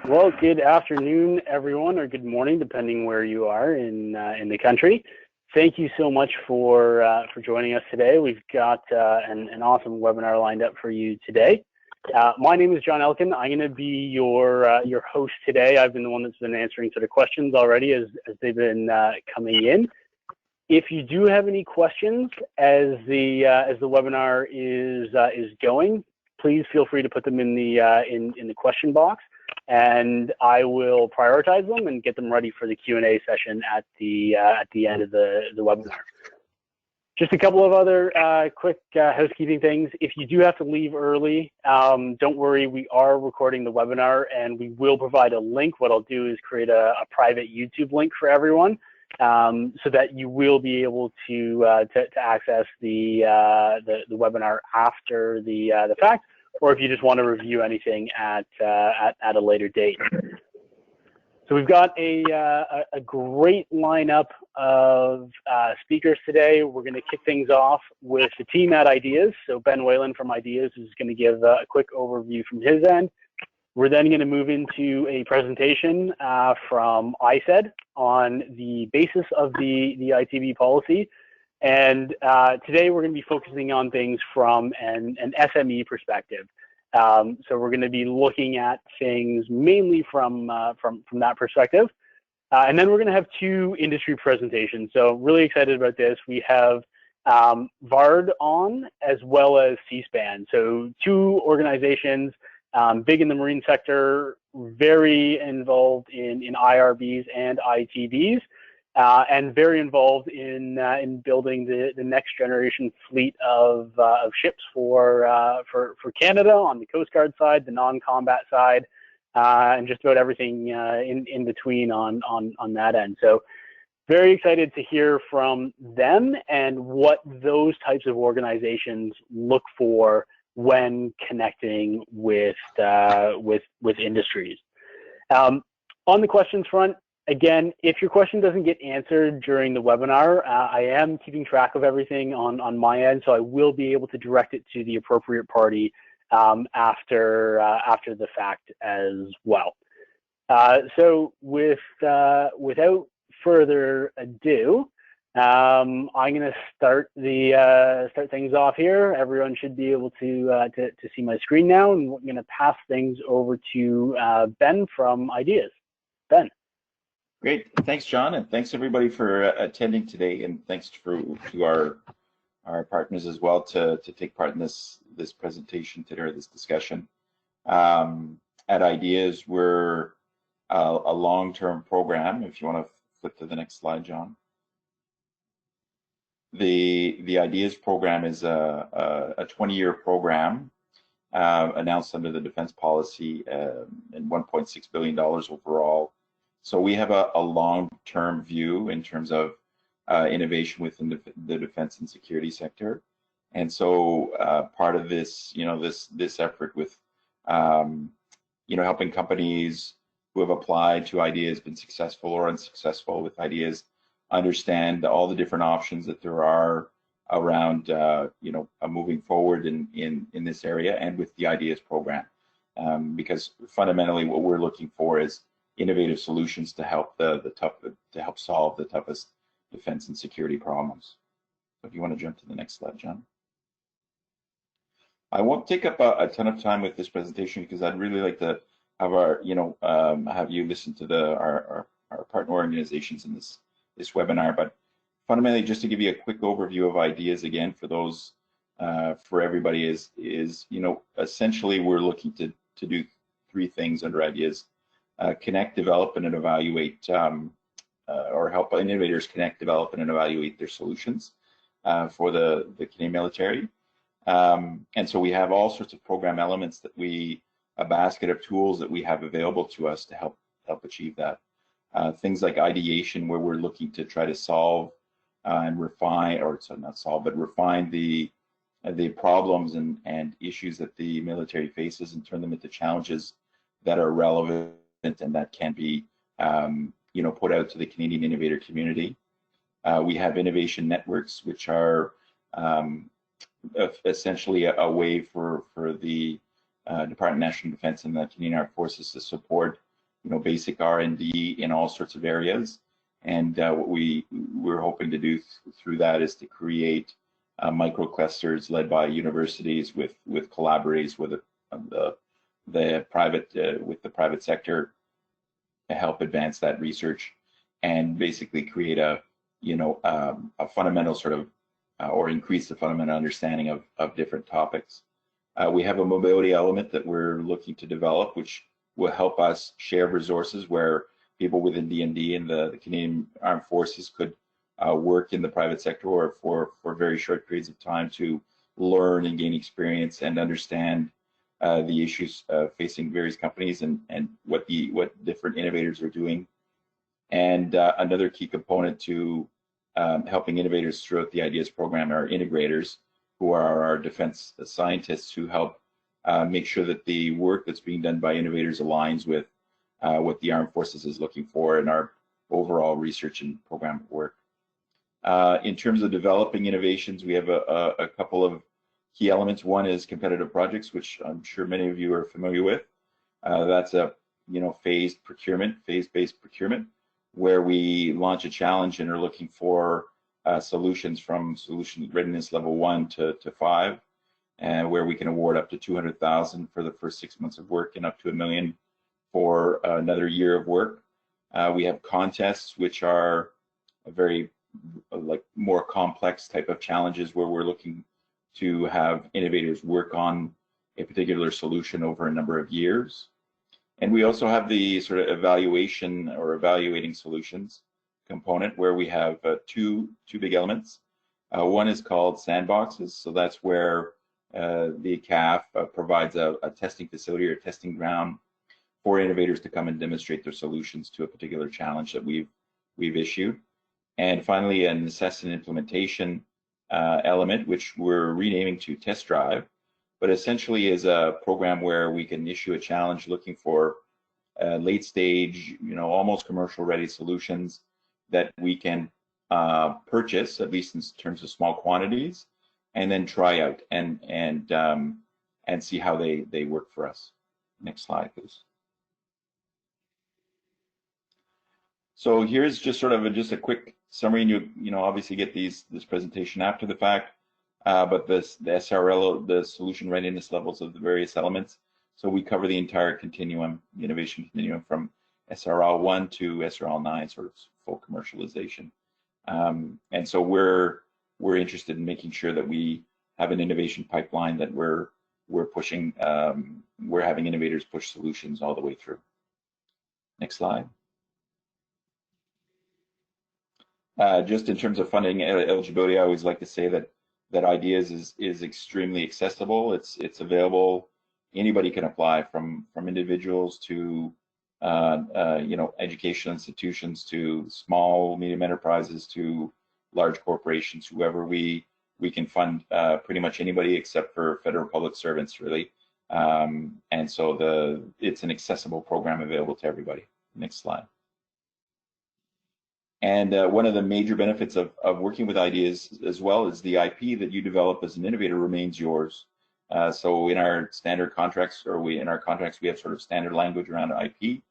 Well, good afternoon, everyone, or good morning, depending where you are in the country. Thank you so much for joining us today. We've got an awesome webinar lined up for you today. My name is John Elkin. I'm going to be your host today. I've been the one that's been answering sort of questions already as they've been coming in. If you do have any questions as the webinar is going, please feel free to put them in the question box, and I will prioritize them and get them ready for the Q&A session at the end of the webinar. Just a couple of other quick housekeeping things. If you do have to leave early, don't worry, we are recording the webinar and we will provide a link. What I'll do is create a private YouTube link for everyone so that you will be able to access the webinar after the fact, or if you just want to review anything at a later date. So we've got a great lineup of speakers today. We're going to kick things off with the team at IDEaS. So Ben Whalen from IDEaS is going to give a quick overview from his end. We're then going to move into a presentation from ISED on the basis of the ITB policy. And today we're going to be focusing on things from an SME perspective. So we're going to be looking at things mainly from that perspective. And then we're going to have two industry presentations. So really excited about this. We have VARD on as well as C-SPAN. So two organizations, big in the marine sector, very involved in IRBs and ITBs. And very involved in building the next generation fleet of ships for Canada on the Coast Guard side, the non-combat side, and just about everything in between on that end. So very excited to hear from them and what those types of organizations look for when connecting with industries. On the questions front, again, if your question doesn't get answered during the webinar, I am keeping track of everything on my end, so I will be able to direct it to the appropriate party after the fact as well. So without further ado, I'm going to start things off here. Everyone should be able to see my screen now, and we're going to pass things over to Ben from IDEaS. Ben. Great, thanks, John, and thanks everybody for attending today, and thanks to our partners as well to take part in this presentation today, or this discussion. At IDEaS, we're a long-term program. If you want to flip to the next slide, John. The IDEaS program is a 20-year program announced under the defense policy, and $1.6 billion overall. So we have a long-term view in terms of innovation within the defense and security sector, and so part of this, this effort with, helping companies who have applied to IDEaS, been successful or unsuccessful with IDEaS, understand all the different options that there are around, moving forward in this area and with the IDEaS program, because fundamentally what we're looking for is innovative solutions to help help solve the toughest defense and security problems. So if you want to jump to the next slide, John. I won't take up a ton of time with this presentation because I'd really like to have have you listen to our partner organizations in this webinar. But fundamentally, just to give you a quick overview of IDEaS again for those for everybody is essentially we're looking to do three things under IDEaS. Connect, develop, and evaluate, or help innovators connect, develop, and evaluate their solutions for the Canadian military. And so we have all sorts of program elements a basket of tools that we have available to us to help achieve that. Things like ideation, where we're looking to try to solve and refine, or not solve, but refine the problems and issues that the military faces and turn them into challenges that are relevant and that can be put out to the Canadian innovator community. We have innovation networks, which are essentially a way for the Department of National Defense and the Canadian Armed Forces to support basic R&D in all sorts of areas. And what we're hoping to do through that is to create microclusters led by universities with collaborators with the private sector to help advance that research and basically create a fundamental sort of or increase the fundamental understanding of different topics. We have a mobility element that we're looking to develop, which will help us share resources where people within D&D and the Canadian Armed Forces could work in the private sector or for very short periods of time to learn and gain experience and understand the issues facing various companies and what different innovators are doing. And another key component to helping innovators throughout the IDEaS program are integrators, who are our defense scientists who help make sure that the work that's being done by innovators aligns with what the Armed Forces is looking for in our overall research and program work. In terms of developing innovations, we have a couple of key elements. One is competitive projects, which I'm sure many of you are familiar with. That's a phased procurement, phase-based procurement, where we launch a challenge and are looking for solutions from solution readiness level 1 to 5, and where we can award up to $200,000 for the first 6 months of work and up to $1 million for another year of work. We have contests, which are a very more complex type of challenges where we're looking to have innovators work on a particular solution over a number of years. And we also have the sort of evaluation or evaluating solutions component, where we have two big elements. One is called sandboxes. So that's where the CAF provides a testing facility or testing ground for innovators to come and demonstrate their solutions to a particular challenge that we've issued. And finally, an assess and implementation element, which we're renaming to Test Drive, but essentially is a program where we can issue a challenge looking for late stage, almost commercial ready solutions that we can purchase, at least in terms of small quantities, and then try out and see how they work for us. Next slide, please. So here's just sort of just a quick summary, and you obviously get this presentation after the fact, but the SRL, the solution readiness levels of the various elements. So we cover the entire continuum, the innovation continuum, from SRL 1 to SRL 9, sort of full commercialization. And so we're interested in making sure that we have an innovation pipeline that we're pushing. We're having innovators push solutions all the way through. Next slide. Just in terms of funding eligibility, I always like to say that IDEaS is extremely accessible. It's available. Anybody can apply, from individuals to educational institutions to small, medium enterprises to large corporations. Whoever we can fund pretty much anybody except for federal public servants, really. And so it's an accessible program available to everybody. Next slide. And one of the major benefits of working with IDEaS as well is the IP that you develop as an innovator remains yours. So in our standard contracts, in our contracts, we have sort of standard language around IP,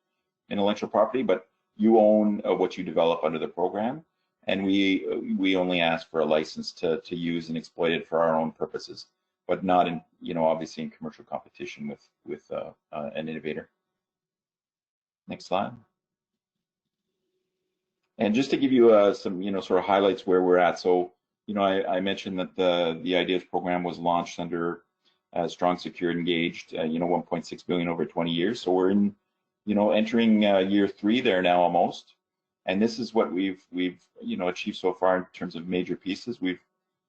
intellectual property, but you own what you develop under the program, and we only ask for a license to use and exploit it for our own purposes, but not in obviously in commercial competition with an innovator. Next slide. And just to give you some sort of highlights where we're at. So I mentioned that the IDEaS program was launched under strong, secure, engaged. 1.6 billion over 20 years. So we're in entering year 3 there now almost. And this is what we've achieved so far in terms of major pieces. We've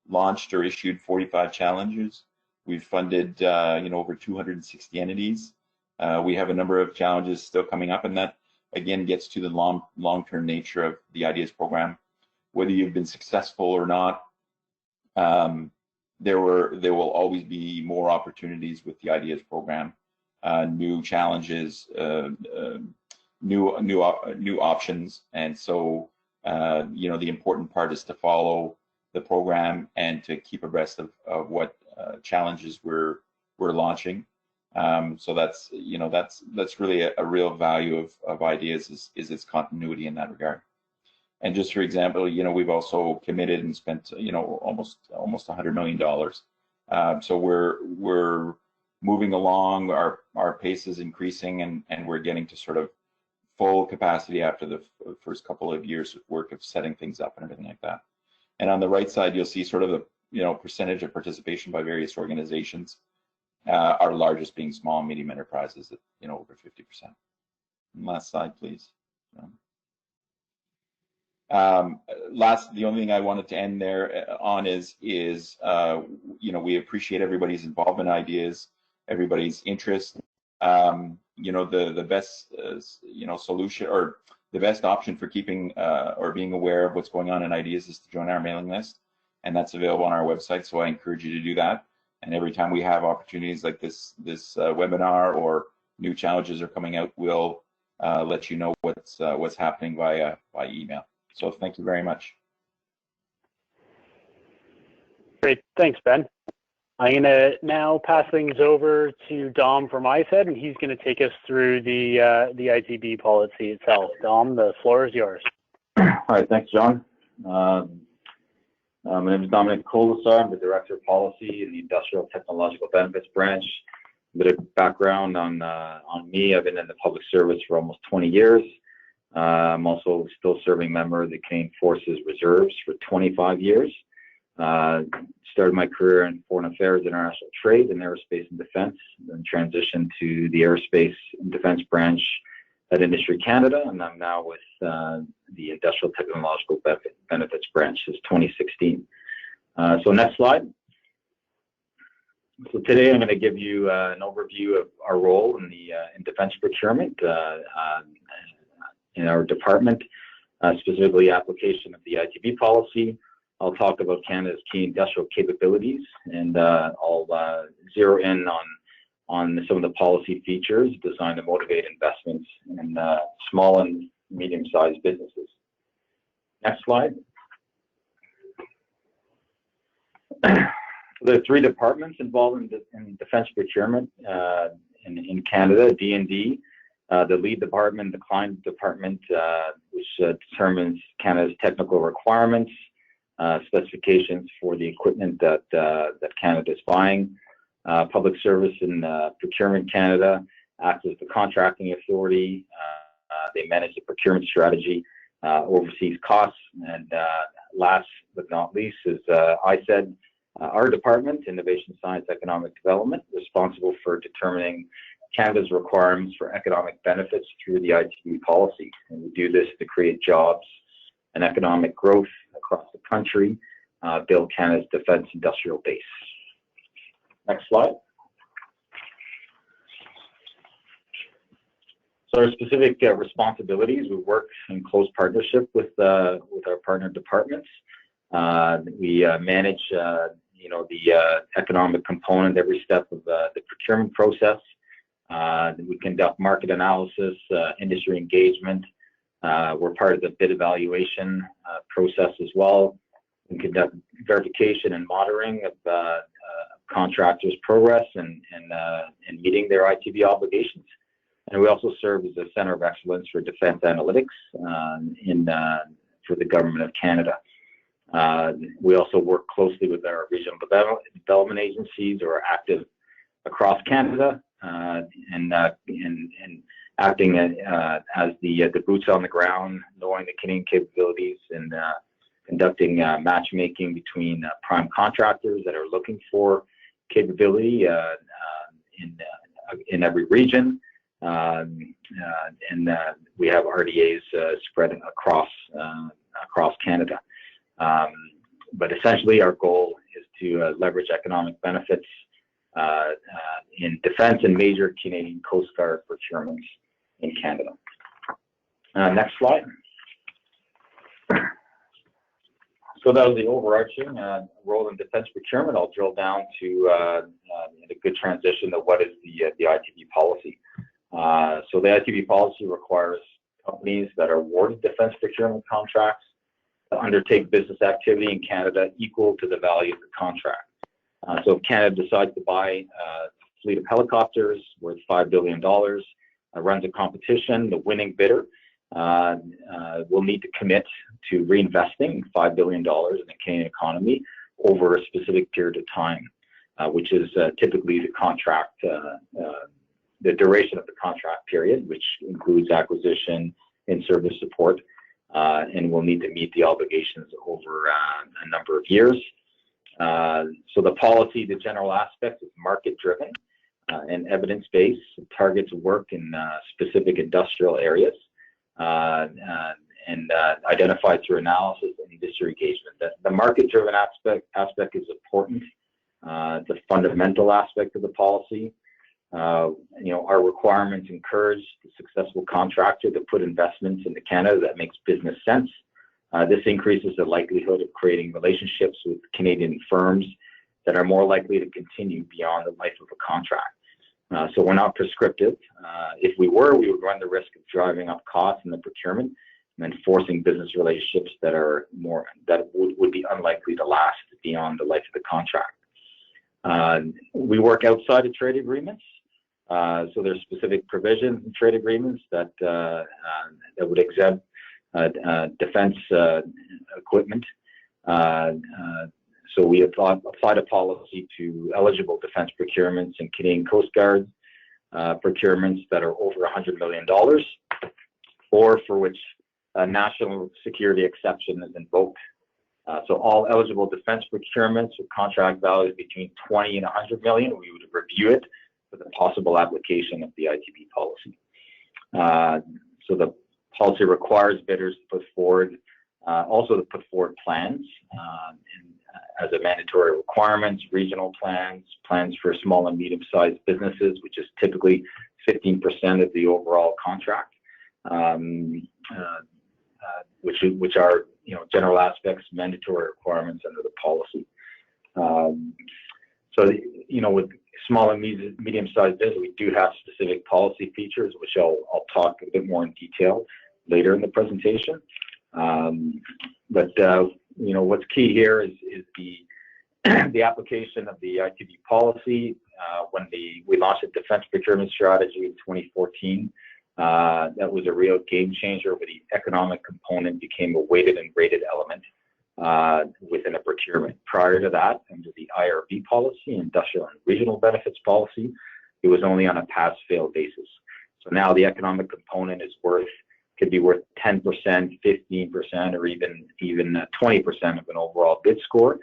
launched or issued 45 challenges. We've funded over 260 entities. We have a number of challenges still coming up, and that again gets to the long-term nature of the IDEaS program. Whether you've been successful or not, there will always be more opportunities with the IDEaS program, new challenges, new options, and so the important part is to follow the program and to keep abreast of what challenges we're launching. So that's that's really a real value of IDEaS is its continuity in that regard. And just for example, we've also committed and spent almost $100 million. So we're moving along. Our pace is increasing, and we're getting to sort of full capacity after the first couple of years of work of setting things up and everything like that. And on the right side, you'll see sort of the percentage of participation by various organizations. Our largest being small and medium enterprises at over 50%. Last slide, please. The only thing I wanted to end there on is we appreciate everybody's involvement in IDEaS, everybody's interest. The best solution or the best option for keeping or being aware of what's going on in IDEaS is to join our mailing list, and that's available on our website. So I encourage you to do that. And every time we have opportunities like this webinar or new challenges are coming out, we'll let you know what's happening by email. So thank you very much. Great, thanks, Ben. I'm going to now pass things over to Dom from ISED, and he's going to take us through the ITB policy itself. Dom, the floor is yours. All right, thanks, John. My name is Dominic Colasar. I'm the Director of Policy in the Industrial Technological Benefits Branch. A bit of background on me. I've been in the public service for almost 20 years. I'm also still serving member of the Canadian Forces Reserves for 25 years. Started my career in foreign affairs, international trade, and aerospace and defense, then transitioned to the aerospace and defense branch at Industry Canada, and I'm now with the Industrial Technological Benefits branch since 2016. So next slide. So today I'm going to give you an overview of our role in defense procurement in our department, specifically application of the ITB policy. I'll talk about Canada's key industrial capabilities, and I'll zero in on some of the policy features designed to motivate investments in small and medium-sized businesses. Next slide. There are three departments involved in defense procurement in Canada: D&D, the lead department, the client department, which determines Canada's technical requirements, specifications for the equipment that Canada is buying. Public Service and Procurement Canada acts as the contracting authority. They manage the procurement strategy, oversees costs, and last but not least is ISED, our department, Innovation, Science, Economic Development, responsible for determining Canada's requirements for economic benefits through the ITB policy. And we do this to create jobs and economic growth across the country, build Canada's defense industrial base. Next slide. So our specific responsibilities, we work in close partnership with our partner departments. We manage the economic component every step of the procurement process. We conduct market analysis, industry engagement. We're part of the bid evaluation process as well. We conduct verification and monitoring of contractors' progress and meeting their ITB obligations. And we also serve as a center of excellence for defense analytics for the Government of Canada. We also work closely with our regional development agencies who are active across Canada and acting as the boots on the ground, knowing the Canadian capabilities and conducting matchmaking between prime contractors that are looking for capability in every region. And we have RDAs spread across Canada. But essentially, our goal is to leverage economic benefits in defense and major Canadian Coast Guard procurements in Canada. Next slide. So that was the overarching role in defense procurement. I'll drill down to a good transition to what is the ITB policy. So the ITB policy requires companies that are awarded defense procurement contracts to undertake business activity in Canada equal to the value of the contract. So if Canada decides to buy fleet of helicopters worth $5 billion, runs a competition. The winning bidder will need to commit to reinvesting $5 billion in the Canadian economy over a specific period of time, which is typically the contract, the duration of the contract period, which includes acquisition and service support, and will need to meet the obligations over a number of years. So the policy, the general aspect is market-driven and evidence-based, targets work in specific industrial areas, and identified through analysis and industry engagement. The market-driven aspect is important. The fundamental aspect of the policy. Our requirements encourage the successful contractor to put investments into Canada that makes business sense. This increases the likelihood of creating relationships with Canadian firms that are more likely to continue beyond the life of a contract. So we're not prescriptive. If we were, we would run the risk of driving up costs in the procurement and then forcing business relationships that would be unlikely to last beyond the life of the contract. We work outside of trade agreements. So there's specific provisions in trade agreements that would exempt defense equipment. So we applied a policy to eligible defense procurements and Canadian Coast Guard procurements that are over $100 million, or for which a national security exception is invoked. So all eligible defense procurements with contract values between 20 and 100 million, we would review it for the possible application of the ITB policy. So the policy requires bidders to put forward, plans as a mandatory requirements, regional plans for small and medium-sized businesses, which is typically 15% of the overall contract, which are general aspects, mandatory requirements under the policy. With small and medium-sized business, we do have specific policy features, which I'll talk a bit more in detail later in the presentation. What's key here is the application of the ITB policy. When we launched a defense procurement strategy in 2014, that was a real game changer, where the economic component became a weighted and rated element within a procurement. Prior to that, under the IRB policy, Industrial and Regional Benefits Policy, it was only on a pass-fail basis. So now the economic component could be worth 10%, 15%, or even 20% of an overall bid score.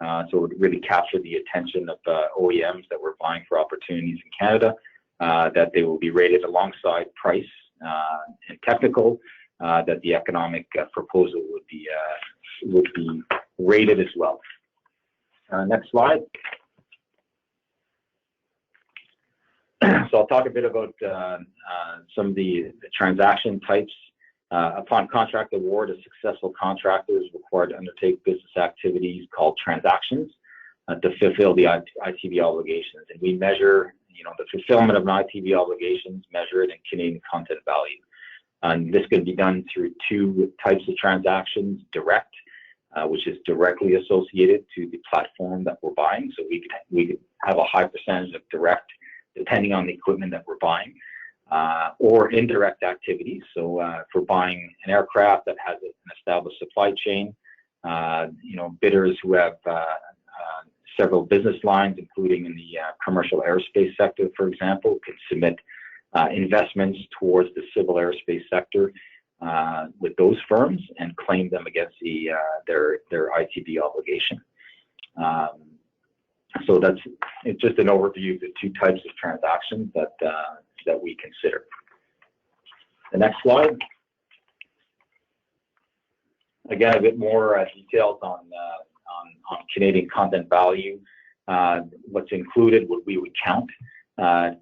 So it would really capture the attention of OEMs that were vying for opportunities in Canada, that they will be rated alongside price and technical, that the economic proposal would be rated as well. Next slide. So I'll talk a bit about some of the transaction types. Upon contract award, a successful contractor is required to undertake business activities called transactions to fulfill the ITB obligations. And we measure, the fulfillment of an ITB obligations, measure it in Canadian content value. And this can be done through two types of transactions: direct, which is directly associated to the platform that we're buying. So we could have a high percentage of direct, depending on the equipment that we're buying, or indirect activities. So for buying an aircraft that has an established supply chain, bidders who have several business lines, including in the commercial aerospace sector, for example, can submit investments towards the civil aerospace sector with those firms and claim them against their ITB obligation. So it's just an overview of the two types of transactions that we consider. The next slide. Again, a bit more details on Canadian content value. What's included, what we would count: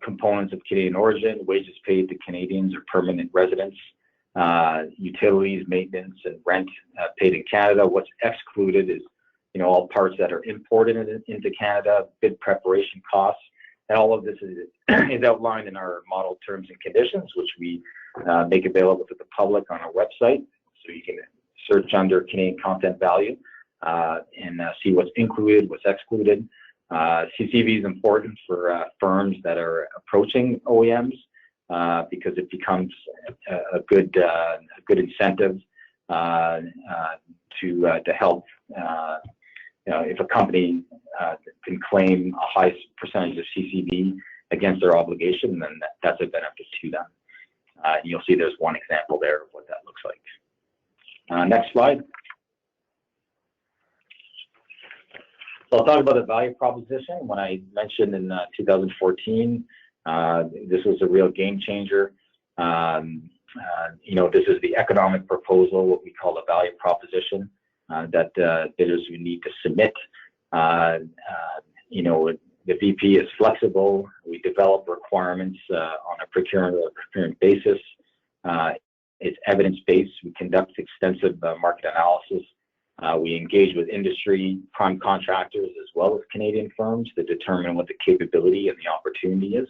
components of Canadian origin, wages paid to Canadians or permanent residents, utilities, maintenance, and rent paid in Canada. What's excluded is all parts that are imported into Canada, bid preparation costs, and all of this is outlined in our model terms and conditions, which we make available to the public on our website. So you can search under Canadian content value and see what's included, what's excluded. CCV is important for firms that are approaching OEMs because it becomes a good incentive to help. If a company can claim a high percentage of CCV against their obligation, then that's a benefit to them. You'll see there's one example there of what that looks like. Next slide. So I'll talk about the value proposition. When I mentioned in 2014, this was a real game changer. This is the economic proposal, what we call a value proposition that bidders would need to submit. The VP is flexible. We develop requirements on a procurement basis. It's evidence-based. We conduct extensive market analysis. We engage with industry prime contractors as well as Canadian firms to determine what the capability and the opportunity is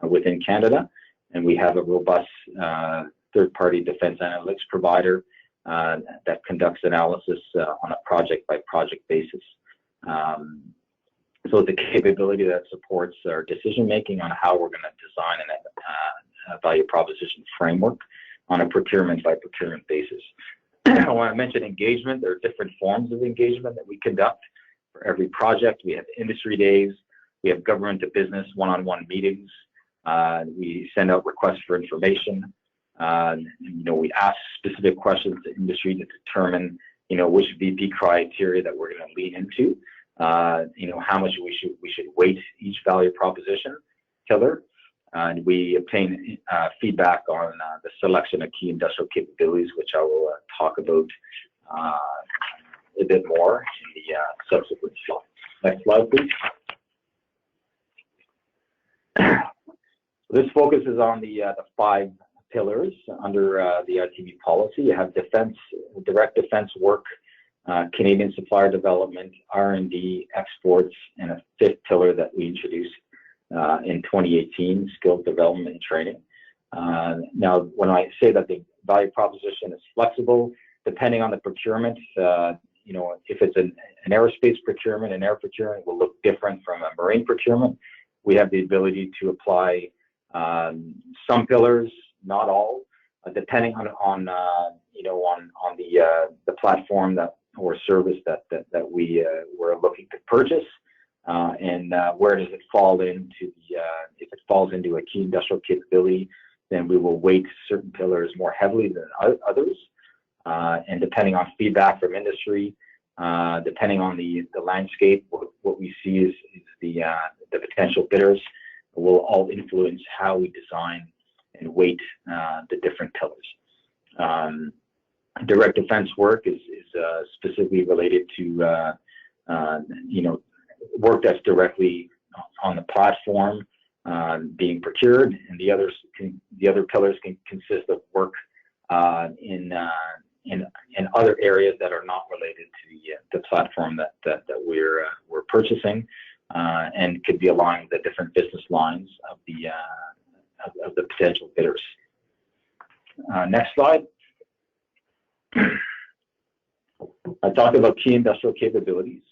within Canada. And we have a robust third-party defense analytics provider that conducts analysis on a project-by-project basis. So the capability that supports our decision-making on how we're going to design a value proposition framework on a procurement-by-procurement basis. When I mentioned engagement, there are different forms of engagement that we conduct for every project. We have industry days. We have government-to-business one-on-one meetings. We send out requests for information. We ask specific questions to industry to determine, which VP criteria that we're going to lean into. How much we should weight each value proposition pillar. And we obtain feedback on the selection of key industrial capabilities, which I will talk about a bit more in the subsequent slides. Next slide, please. This focuses on the 5 pillars under the ITB policy. You have defense, direct defense work, Canadian supplier development, R&D, exports, and a 5th pillar that we introduced in 2018, skill development and training. Now, when I say that the value proposition is flexible, depending on the procurement, if it's an aerospace procurement, an air procurement will look different from a marine procurement. We have the ability to apply some pillars, not all, depending on the platform that or service that we were looking to purchase, and where does it fall into if it falls into a key industrial capability, then we will weight certain pillars more heavily than others, and depending on feedback from industry, depending on the landscape, what we see is the potential bidders will all influence how we design and weight the different pillars. Direct defense work is specifically related to work that's directly on the platform being procured, and the other pillars can consist of work in other areas that are not related to the platform that we're purchasing, and could be aligned with the different business lines of the potential bidders. Next slide. I talked about key industrial capabilities.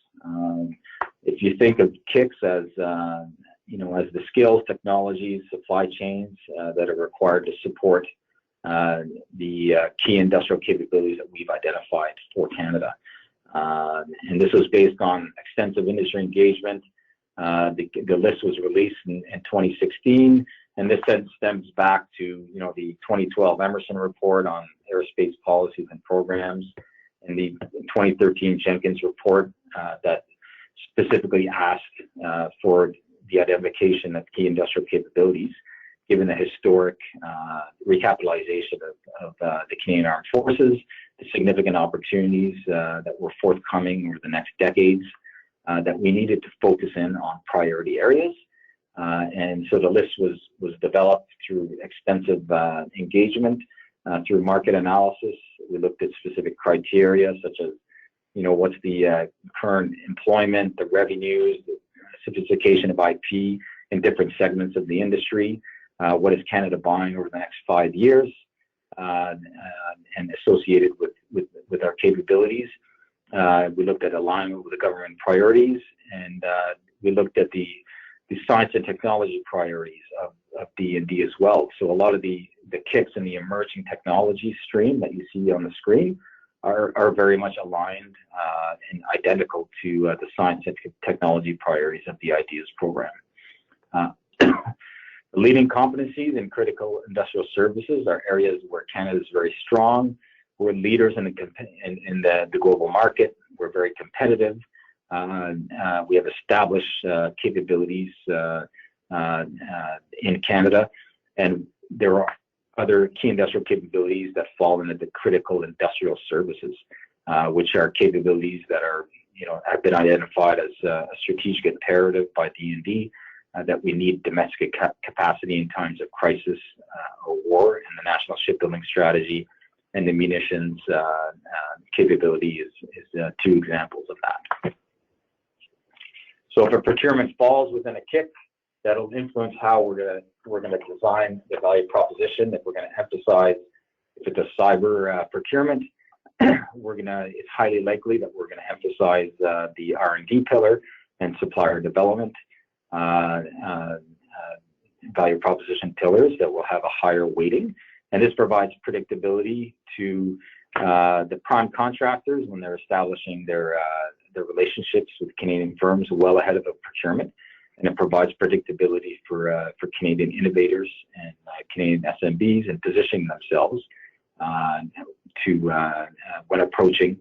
If you think of KICS as the skills, technologies, supply chains that are required to support the key industrial capabilities that we've identified for Canada. And this was based on extensive industry engagement. The list was released in 2016, and this then stems back to the 2012 Emerson report on aerospace policies and programs, and the 2013 Jenkins report that specifically asked for the identification of key industrial capabilities, given the historic recapitalization of the Canadian Armed Forces, the significant opportunities that were forthcoming over the next decades, that we needed to focus in on priority areas. And so the list was developed through extensive engagement, through market analysis. We looked at specific criteria such as, what's the current employment, the revenues, the sophistication of IP in different segments of the industry, what is Canada buying over the next 5 years, and associated with our capabilities. We looked at alignment with the government priorities, and we looked at the science and technology priorities of D&D as well. So a lot of the kicks in the emerging technology stream that you see on the screen are very much aligned and identical to the science and technology priorities of the IDEaS program. Leading competencies in critical industrial services are areas where Canada is very strong. We're leaders in the global market. We're very competitive. We have established capabilities in Canada, and there are other key industrial capabilities that fall into the critical industrial services, which are capabilities that are, have been identified as a strategic imperative by D&D, that we need domestic capacity in times of crisis or war, and the national shipbuilding strategy and the munitions capability is two examples of that. So if a procurement falls within a KIC, that'll influence how we're gonna design the value proposition. If we're gonna emphasize, if it's a cyber procurement, it's highly likely that we're gonna emphasize the R&D pillar and supplier development value proposition pillars that will have a higher weighting. And this provides predictability to the prime contractors when they're establishing their relationships with Canadian firms well ahead of a procurement. And it provides predictability for Canadian innovators and Canadian SMBs in positioning themselves when approaching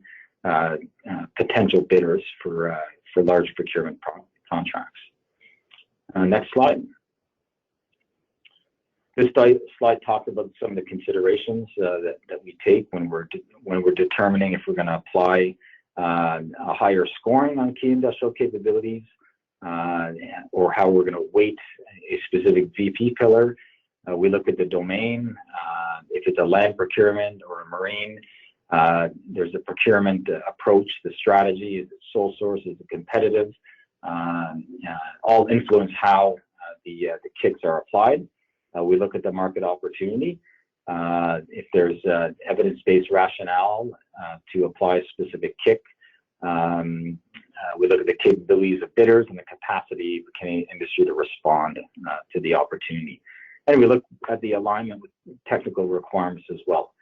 potential bidders for large procurement contracts. Next slide. This slide talks about some of the considerations that we take when we're determining if we're going to apply a higher scoring on key industrial capabilities, or how we're going to weight a specific VP pillar. We look at the domain. If it's a land procurement or a marine, there's a procurement approach, the strategy, is it sole source, is it competitive? All influence how the KICs are applied. We look at the market opportunity. If there's evidence-based rationale to apply a specific KIC, we look at the capabilities of bidders and the capacity of the Canadian industry to respond to the opportunity. And we look at the alignment with technical requirements as well.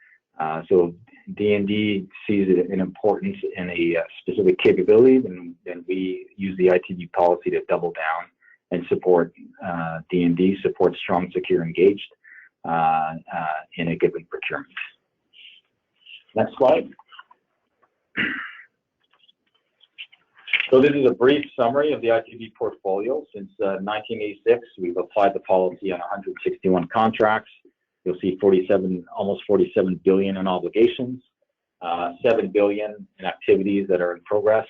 So D&D sees it in importance in a specific capability, then we use the ITB policy to double down and support D&D, support strong, secure, engaged in a given procurement. Next slide. So this is a brief summary of the ITB portfolio. Since 1986, we've applied the policy on 161 contracts. You'll see almost 47 billion in obligations, 7 billion in activities that are in progress.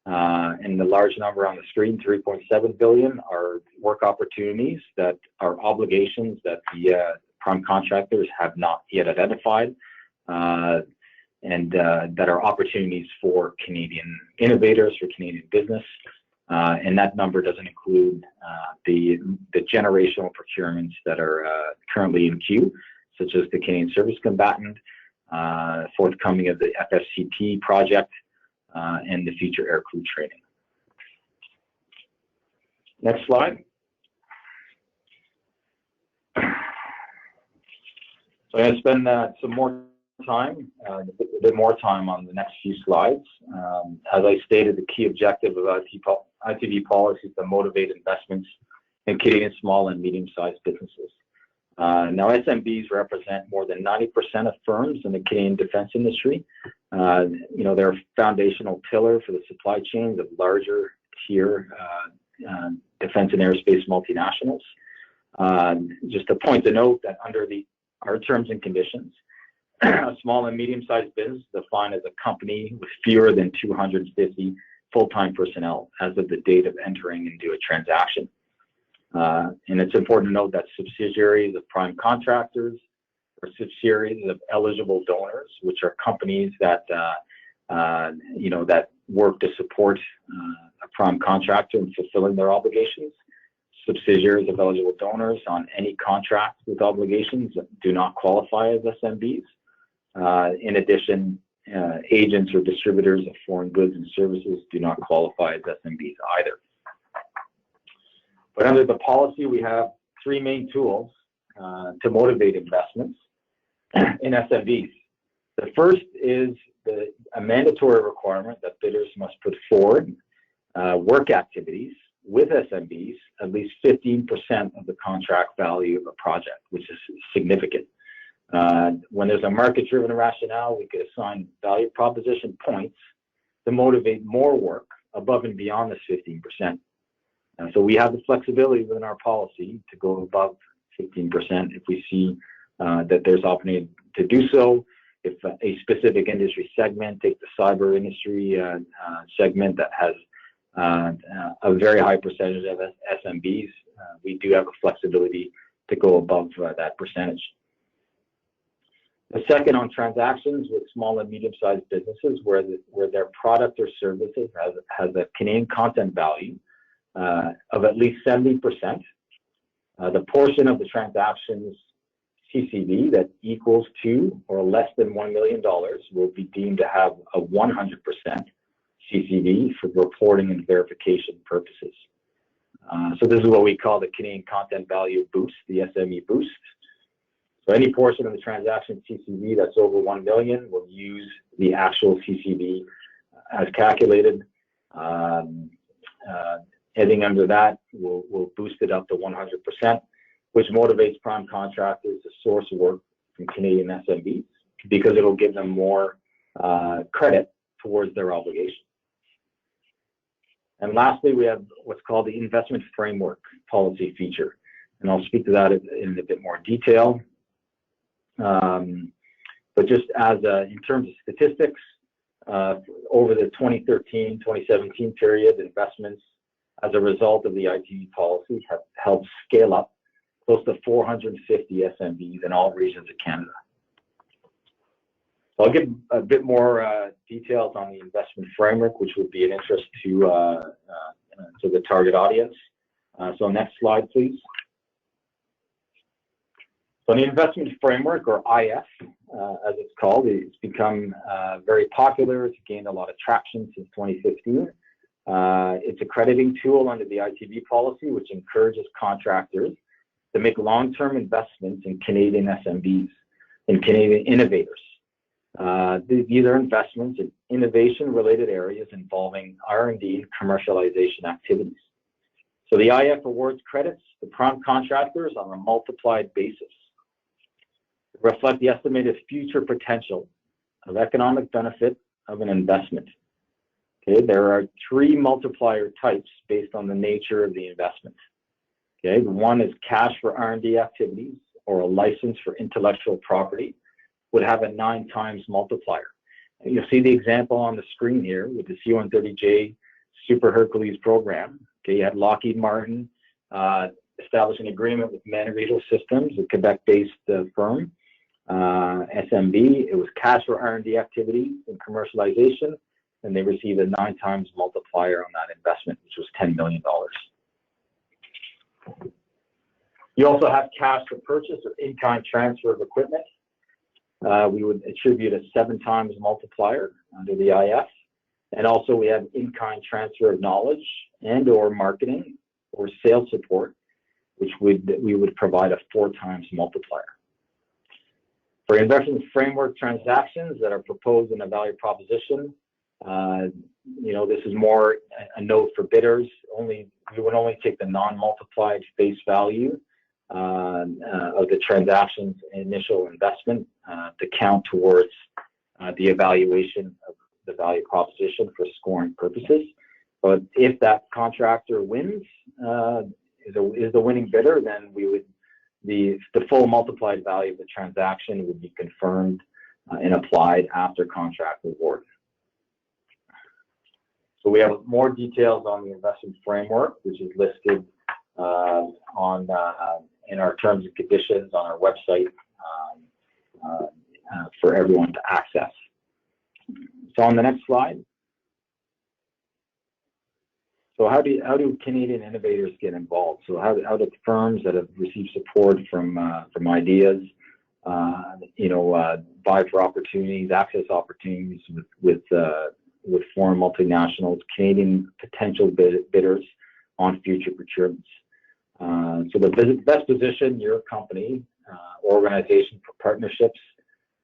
And the large number on the screen, 3.7 billion, are work opportunities that are obligations that the prime contractors have not yet identified, and that are opportunities for Canadian innovators, for Canadian business. And that number doesn't include the generational procurements that are currently in queue, such as the Canadian Service Combatant, forthcoming of the FFCT project, and the future aircrew training. Next slide. So I'm going to spend a bit more time on the next few slides. As I stated, the key objective of ITB policy is to motivate investments in Canadian small and medium-sized businesses. Now, SMBs represent more than 90% of firms in the Canadian defense industry. They're a foundational pillar for the supply chains of larger tier defense and aerospace multinationals. Just a point to note that under our terms and conditions, a small and medium-sized business is defined as a company with fewer than 250 full-time personnel as of the date of entering into a transaction. And it's important to note that subsidiaries of prime contractors or subsidiaries of eligible donors, which are companies that that work to support a prime contractor in fulfilling their obligations. Subsidiaries of eligible donors on any contract with obligations do not qualify as SMBs. In addition, agents or distributors of foreign goods and services do not qualify as SMBs either. But under the policy, we have three main tools to motivate investments in SMBs. The first is a mandatory requirement that bidders must put forward work activities with SMBs, at least 15% of the contract value of a project, which is significant. When there's a market-driven rationale, we could assign value proposition points to motivate more work above and beyond this 15%. And so we have the flexibility within our policy to go above 15% if we see that there's opportunity to do so. If a specific industry segment, take the cyber industry segment that has a very high percentage of SMBs, we do have a flexibility to go above that percentage. The second, on transactions with small and medium-sized businesses where their product or services has a Canadian content value of at least 70%, the portion of the transactions CCV that equals to or less than $1 million will be deemed to have a 100% CCV for reporting and verification purposes. So this is what we call the Canadian Content Value Boost, the SME Boost. So any portion of the transaction CCV that's over 1 million will use the actual CCV as calculated. Anything under that will boost it up to 100%, which motivates prime contractors to source work from Canadian SMBs because it'll give them more credit towards their obligation. And lastly, we have what's called the investment framework policy feature, and I'll speak to that in a bit more detail. But just as in terms of statistics, over the 2013-2017 period, investments as a result of the ITB policy have helped scale up close to 450 SMBs in all regions of Canada. So I'll give a bit more details on the investment framework, which would be an interest to the target audience. So next slide, please. So the investment framework, or IF, as it's called, it's become very popular. It's gained a lot of traction since 2015. It's a crediting tool under the ITB policy, which encourages contractors to make long-term investments in Canadian SMBs, in Canadian innovators. These are investments in innovation-related areas involving R&D and commercialization activities. So the IF awards credits to prime contractors on a multiplied basis to reflect the estimated future potential of economic benefit of an investment. Okay, there are three multiplier types based on the nature of the investment. Okay, one is cash for R&D activities or a license for intellectual property would have a 9 times multiplier. And you'll see the example on the screen here with the C-130J Super Hercules program. Okay, you had Lockheed Martin establish an agreement with Manivito Systems, a Quebec-based firm, SMB. It was cash for R&D activities and commercialization, and they received a 9 times multiplier on that investment, which was $10 million. You also have cash for purchase or in-kind transfer of equipment. We would attribute a 7 times multiplier under the IF. And also we have in-kind transfer of knowledge and or marketing or sales support, which we would provide a 4 times multiplier. For investment framework transactions that are proposed in a value proposition, this is more a note for bidders. We would only take the non-multiplied face value of the transaction's initial investment to count towards the evaluation of the value proposition for scoring purposes. But if that contractor wins, is the winning bidder, then the full multiplied value of the transaction would be confirmed and applied after contract award. So we have more details on the investment framework, which is listed in our terms and conditions on our website for everyone to access. So on the next slide. So how do Canadian innovators get involved? So how do firms that have received support from IDEaS buy for opportunities, access opportunities with foreign multinationals, Canadian potential bidders on future procurements. So the best position your company or organization for partnerships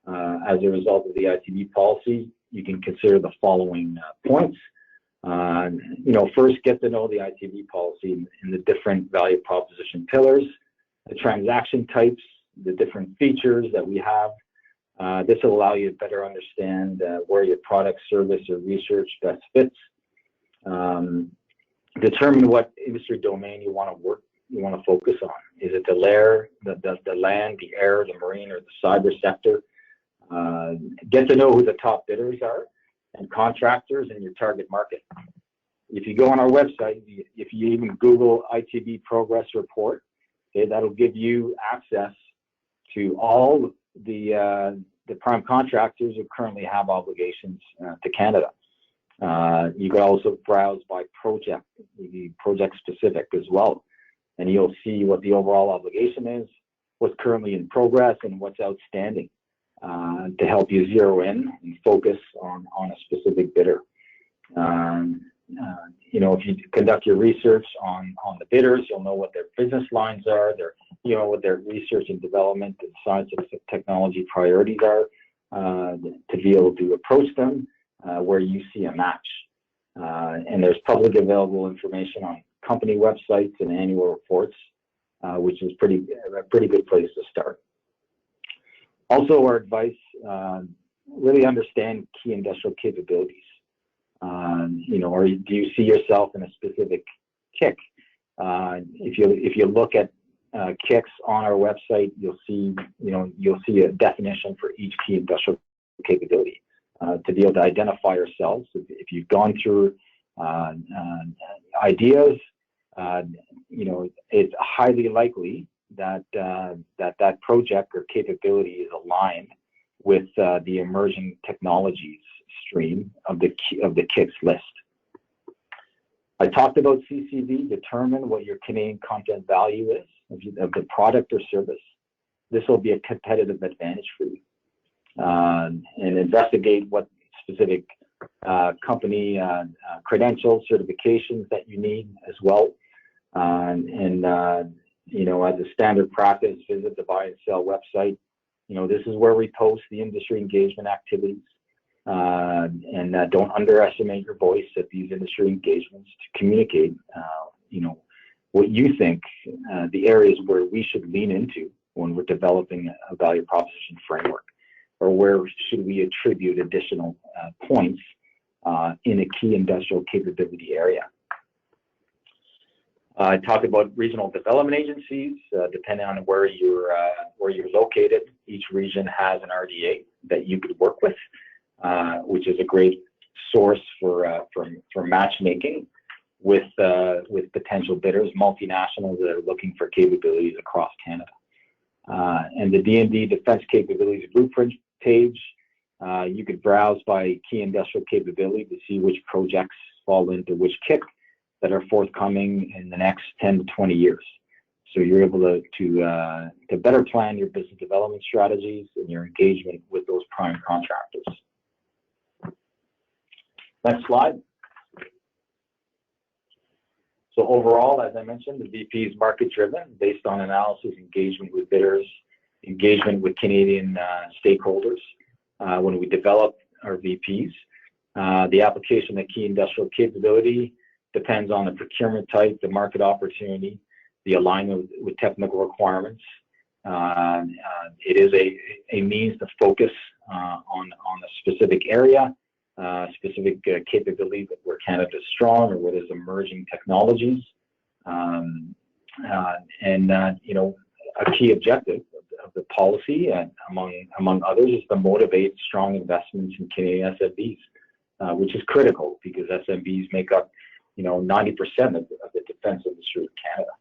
as a result of the ITB policy, you can consider the following points. First, get to know the ITB policy and the different value proposition pillars, the transaction types, the different features that we have. This will allow you to better understand where your product, service, or research best fits. Determine what industry domain you want to focus on. Is it the land, the air, the marine, or the cyber sector? Get to know who the top bidders are and contractors in your target market. If you go on our website, if you even Google ITB Progress Report, okay, that'll give you access to all the prime contractors who currently have obligations to Canada. You can also browse by project, project specific as well, and you'll see what the overall obligation is, what's currently in progress, and what's outstanding to help you zero in and focus on a specific bidder. If you conduct your research on the bidders, you'll know what their business lines are, what their research and development and science and technology priorities are, to be able to approach them where you see a match. And there's public available information on company websites and annual reports, which is a pretty good place to start. Also, our advice, really understand key industrial capabilities. Or do you see yourself in a specific KIC? If you look at KICs on our website, you'll see a definition for each key industrial capability. To be able to identify yourselves, if you've gone through IDEaS, it's highly likely that that project or capability is aligned with the emerging technologies stream of the KICs list. I talked about CCV. Determine what your Canadian content value is of the product or service. This will be a competitive advantage for you. And investigate what specific company credentials, certifications that you need as well. As a standard practice, visit the Buy and Sell website. This is where we post the industry engagement activities. And don't underestimate your voice at these industry engagements to communicate, what you think the areas where we should lean into when we're developing a value proposition framework, or where should we attribute additional points in a key industrial capability area. I talked about regional development agencies. Depending on where you're located, each region has an RDA that you could work with, which is a great source for matchmaking with potential bidders, multinationals that are looking for capabilities across Canada. And the D&D Defense Capabilities Blueprint page, you could browse by key industrial capability to see which projects fall into which KIC that are forthcoming in the next 10 to 20 years. So you're able to better plan your business development strategies and your engagement with those prime contractors. Next slide. So overall, as I mentioned, the VP is market-driven, based on analysis, engagement with bidders, engagement with Canadian stakeholders. When we develop our VPs, the application of key industrial capability depends on the procurement type, the market opportunity, the alignment with technical requirements. It is a means to focus on a specific area, specific capability where Canada is strong or where there's emerging technologies. A key objective of the policy, among others, is to motivate strong investments in Canadian SMBs, which is critical because SMBs make up 90% of the defense industry in Canada.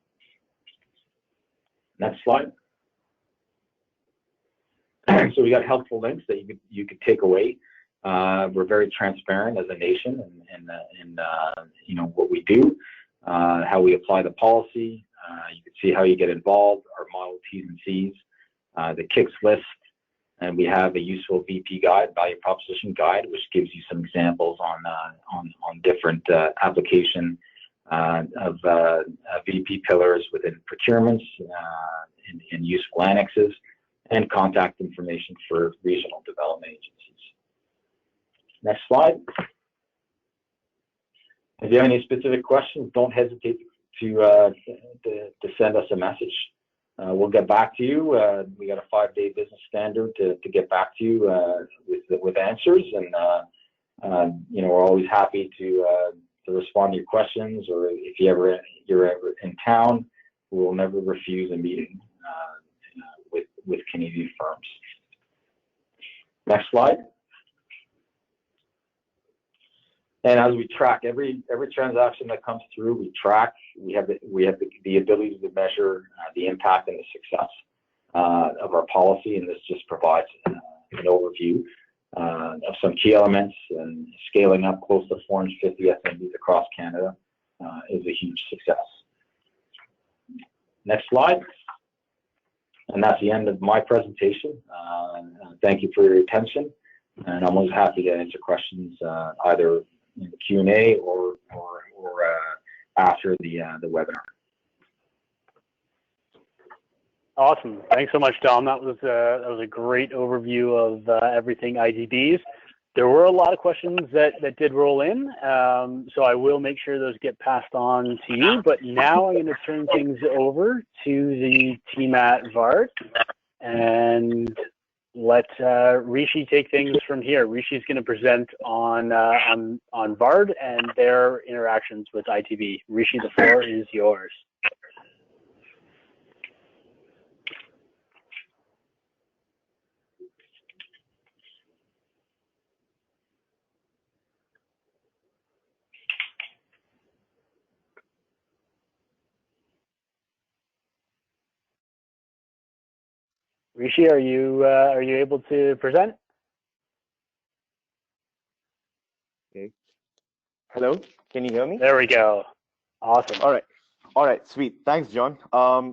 Next slide. So we got helpful links that you could take away. We're very transparent as a nation in what we do, how we apply the policy. You can see how you get involved, our model T's and C's, the kicks list, and we have a useful VP guide, value proposition guide, which gives you some examples on different application of VP pillars within procurements and useful annexes, and contact information for regional development agencies. Next slide. If you have any specific questions, don't hesitate to send us a message. We'll get back to you. We got a 5-day business standard to get back to you with answers, and we're always happy to respond to your questions, or if you're ever in town, we will never refuse a meeting with Canadian firms. Next slide. And as we track every transaction that comes through, we have the ability to measure the impact and the success of our policy, and this just provides an overview of some key elements. And scaling up close to 450 SMBs across Canada is a huge success. Next slide. And that's the end of my presentation. Thank you for your attention, and I'm always happy to answer questions either in the Q&A or after the webinar. Awesome. Thanks so much, Dom. That was a great overview of everything ITBs. There were a lot of questions that did roll in, so I will make sure those get passed on to you. But now I'm going to turn things over to the team at VARD and let Rishi take things from here. Rishi is going to present on VARD and their interactions with ITB. Rishi, the floor is yours. Rishi, are you able to present? Okay. Hello, can you hear me? There we go. Awesome. All right, sweet. Thanks, John.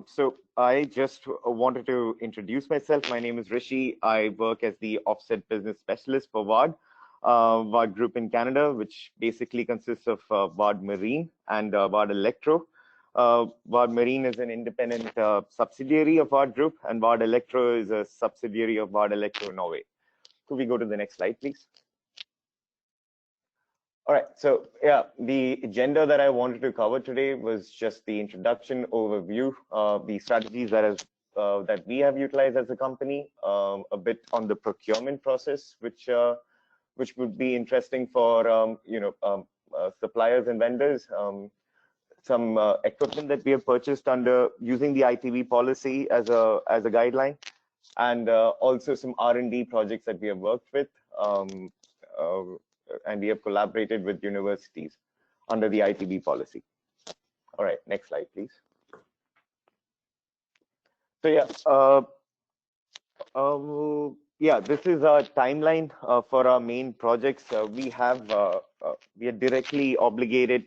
So I just wanted to introduce myself. My name is Rishi. I work as the offset business specialist for VARD, VARD Group in Canada, which basically consists of VARD Marine and VARD Electro. VARD Marine is an independent subsidiary of VARD Group, and VARD Electro is a subsidiary of VARD Electro Norway. Could we go to the next slide, please? All right, so yeah, the agenda that I wanted to cover today was just the introduction, overview, the strategies that we have utilized as a company, a bit on the procurement process, which would be interesting for suppliers and vendors. Some equipment that we have purchased under using the ITB policy as a guideline, and also some R&D projects that we have worked with, and we have collaborated with universities under the ITB policy. All right, next slide, please. So yeah, this is our timeline for our main projects. We are directly obligated.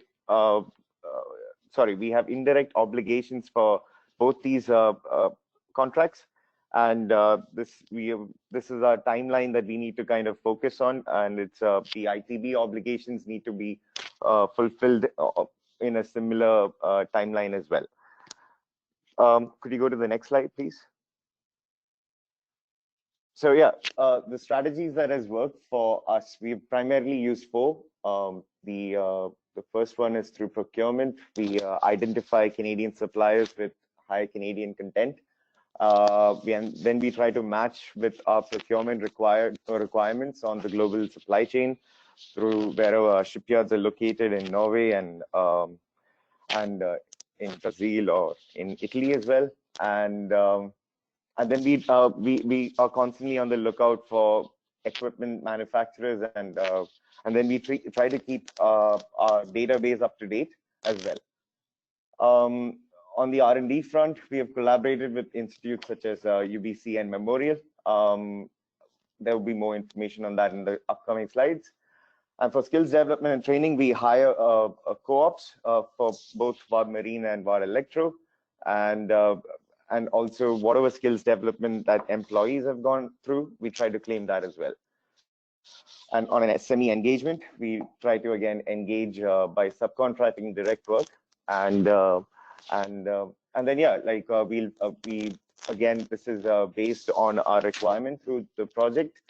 We have indirect obligations for both these contracts, and this is our timeline that we need to kind of focus on, and it's the ITB obligations need to be fulfilled in a similar timeline as well. Could you go to the next slide, please? So yeah, the strategies that has worked for us, we've primarily used 4. The first one is through procurement. We identify Canadian suppliers with high Canadian content. Then we try to match with our procurement requirements on the global supply chain through wherever our shipyards are located in Norway and in Brazil or in Italy as well. And then we are constantly on the lookout for equipment manufacturers, and then we try to keep our database up to date as well. On the R&D front, we have collaborated with institutes such as UBC and Memorial. There will be more information on that in the upcoming slides. And for skills development and training, we hire co-ops for both VARD Marine and VARD Electro. And and also whatever skills development that employees have gone through, we try to claim that as well. And on an SME engagement, we try to again engage by subcontracting direct work, and then yeah, like we again, this is based on our requirement through the project,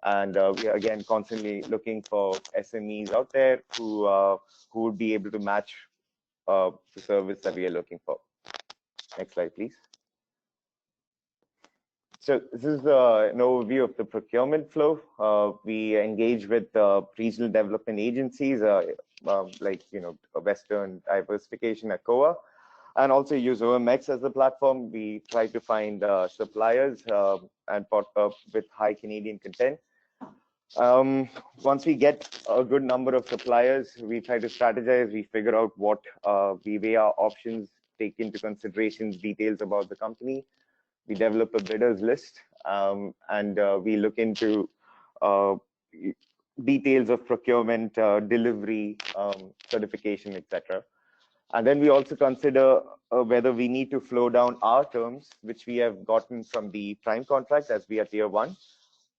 and we are again constantly looking for SMEs out there who would be able to match the service that we are looking for. Next slide, please. So this is an overview of the procurement flow. We engage with regional development agencies like Western Diversification, ACOA, and also use OMX as the platform. We try to find suppliers and with high Canadian content. Once we get a good number of suppliers, we try to strategize. We figure out what we weigh our options, take into consideration details about the company. We develop a bidders list, and we look into details of procurement, delivery, certification, etc. And then we also consider whether we need to flow down our terms, which we have gotten from the prime contract as we are tier 1.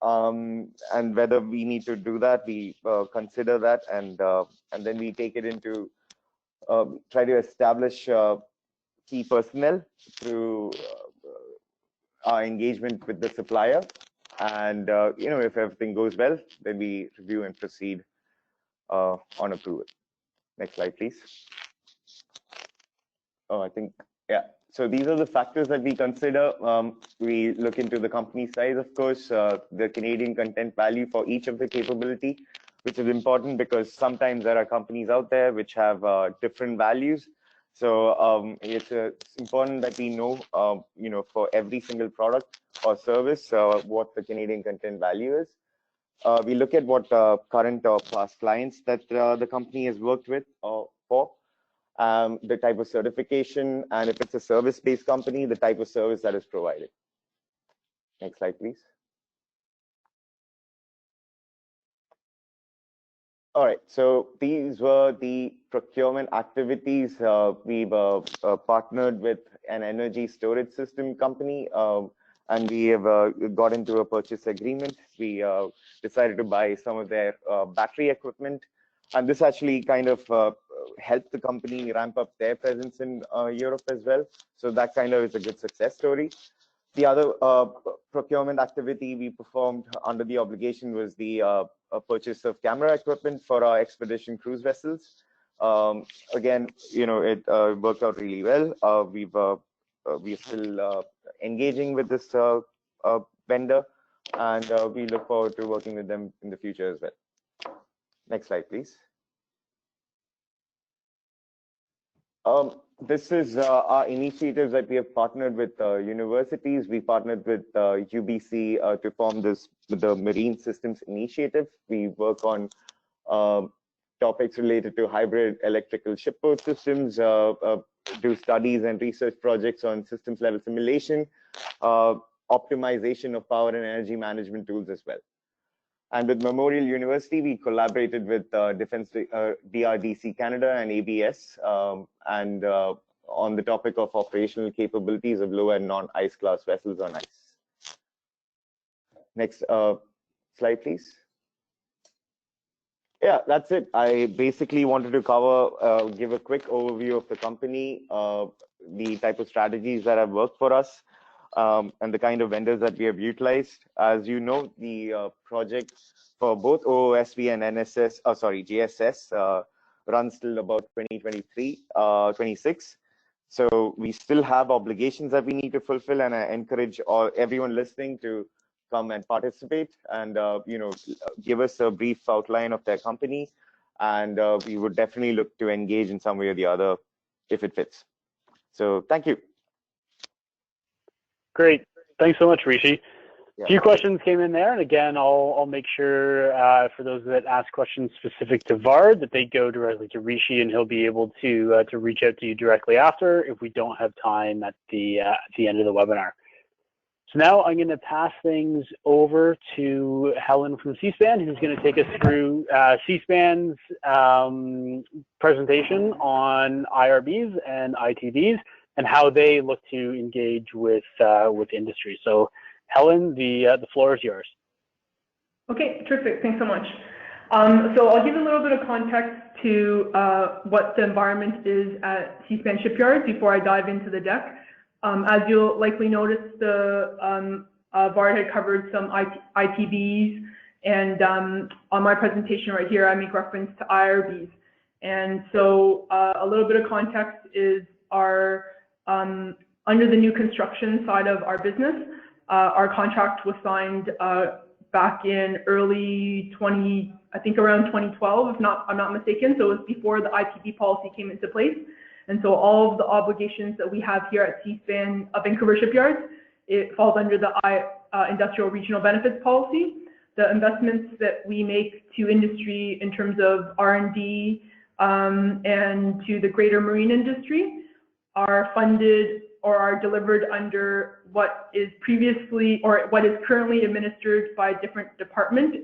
And whether we need to do that, we consider that, and then we take it into try to establish key personnel through our engagement with the supplier, and if everything goes well, then we review and proceed on approval. Next slide, please. Oh, I think, yeah. So these are the factors that we consider. We look into the company size, of course, the Canadian content value for each of the capability, which is important because sometimes there are companies out there which have different values. So it's important that we know, for every single product or service, what the Canadian content value is. We look at what current or past clients that the company has worked with for. The type of certification, and if it's a service-based company, the type of service that is provided. Next slide, please. All right, so these were the procurement activities. We've partnered with an energy storage system company, and we have got into a purchase agreement. We decided to buy some of their battery equipment, and this actually kind of helped the company ramp up their presence in Europe as well. So that kind of is a good success story. The other procurement activity we performed under the obligation was the purchase of camera equipment for our expedition cruise vessels. Again, it worked out really well. We're still engaging with this vendor, and we look forward to working with them in the future as well. Next slide, please. This is our initiatives that we have partnered with universities. We partnered with UBC to form the Marine Systems Initiative. We work on topics related to hybrid electrical shipboard systems, do studies and research projects on systems level simulation, optimization of power and energy management tools as well. And with Memorial University, we collaborated with Defense DRDC Canada and ABS, and on the topic of operational capabilities of low and non-ice class vessels on ice. Next slide, please. Yeah, that's it. I basically wanted to cover, give a quick overview of the company, the type of strategies that have worked for us, and the kind of vendors that we have utilized. As you know, the project for both OOSV and GSS runs till about 2023-26. So we still have obligations that we need to fulfill, and I encourage everyone listening to come and participate, and give us a brief outline of their company, and we would definitely look to engage in some way or the other if it fits. So thank you. Great. Thanks so much, Rishi. Yeah. A few questions came in there, and again, I'll make sure for those that ask questions specific to VAR that they go directly to Rishi, and he'll be able to reach out to you directly after if we don't have time at the end of the webinar. So now I'm going to pass things over to Helen from C-SPAN, who's going to take us through C-SPAN's presentation on IRBs and ITBs. how they look to engage with industry. So, Helen, the floor is yours. Okay, terrific. Thanks so much. So I'll give a little bit of context to what the environment is at Seaspan Shipyard before I dive into the deck. As you'll likely notice, the Bard had covered some ITBs, and on my presentation right here, I make reference to IRBs. And so a little bit of context is our under the new construction side of our business, our contract was signed back in early I think around 2012, if I'm not mistaken. So it was before the ITB policy came into place. And so all of the obligations that we have here at Seaspan Vancouver Shipyards, it falls under the Industrial Regional Benefits Policy. The investments that we make to industry in terms of R&D and to the greater marine industry are funded or are delivered under what is previously or what is currently administered by a different department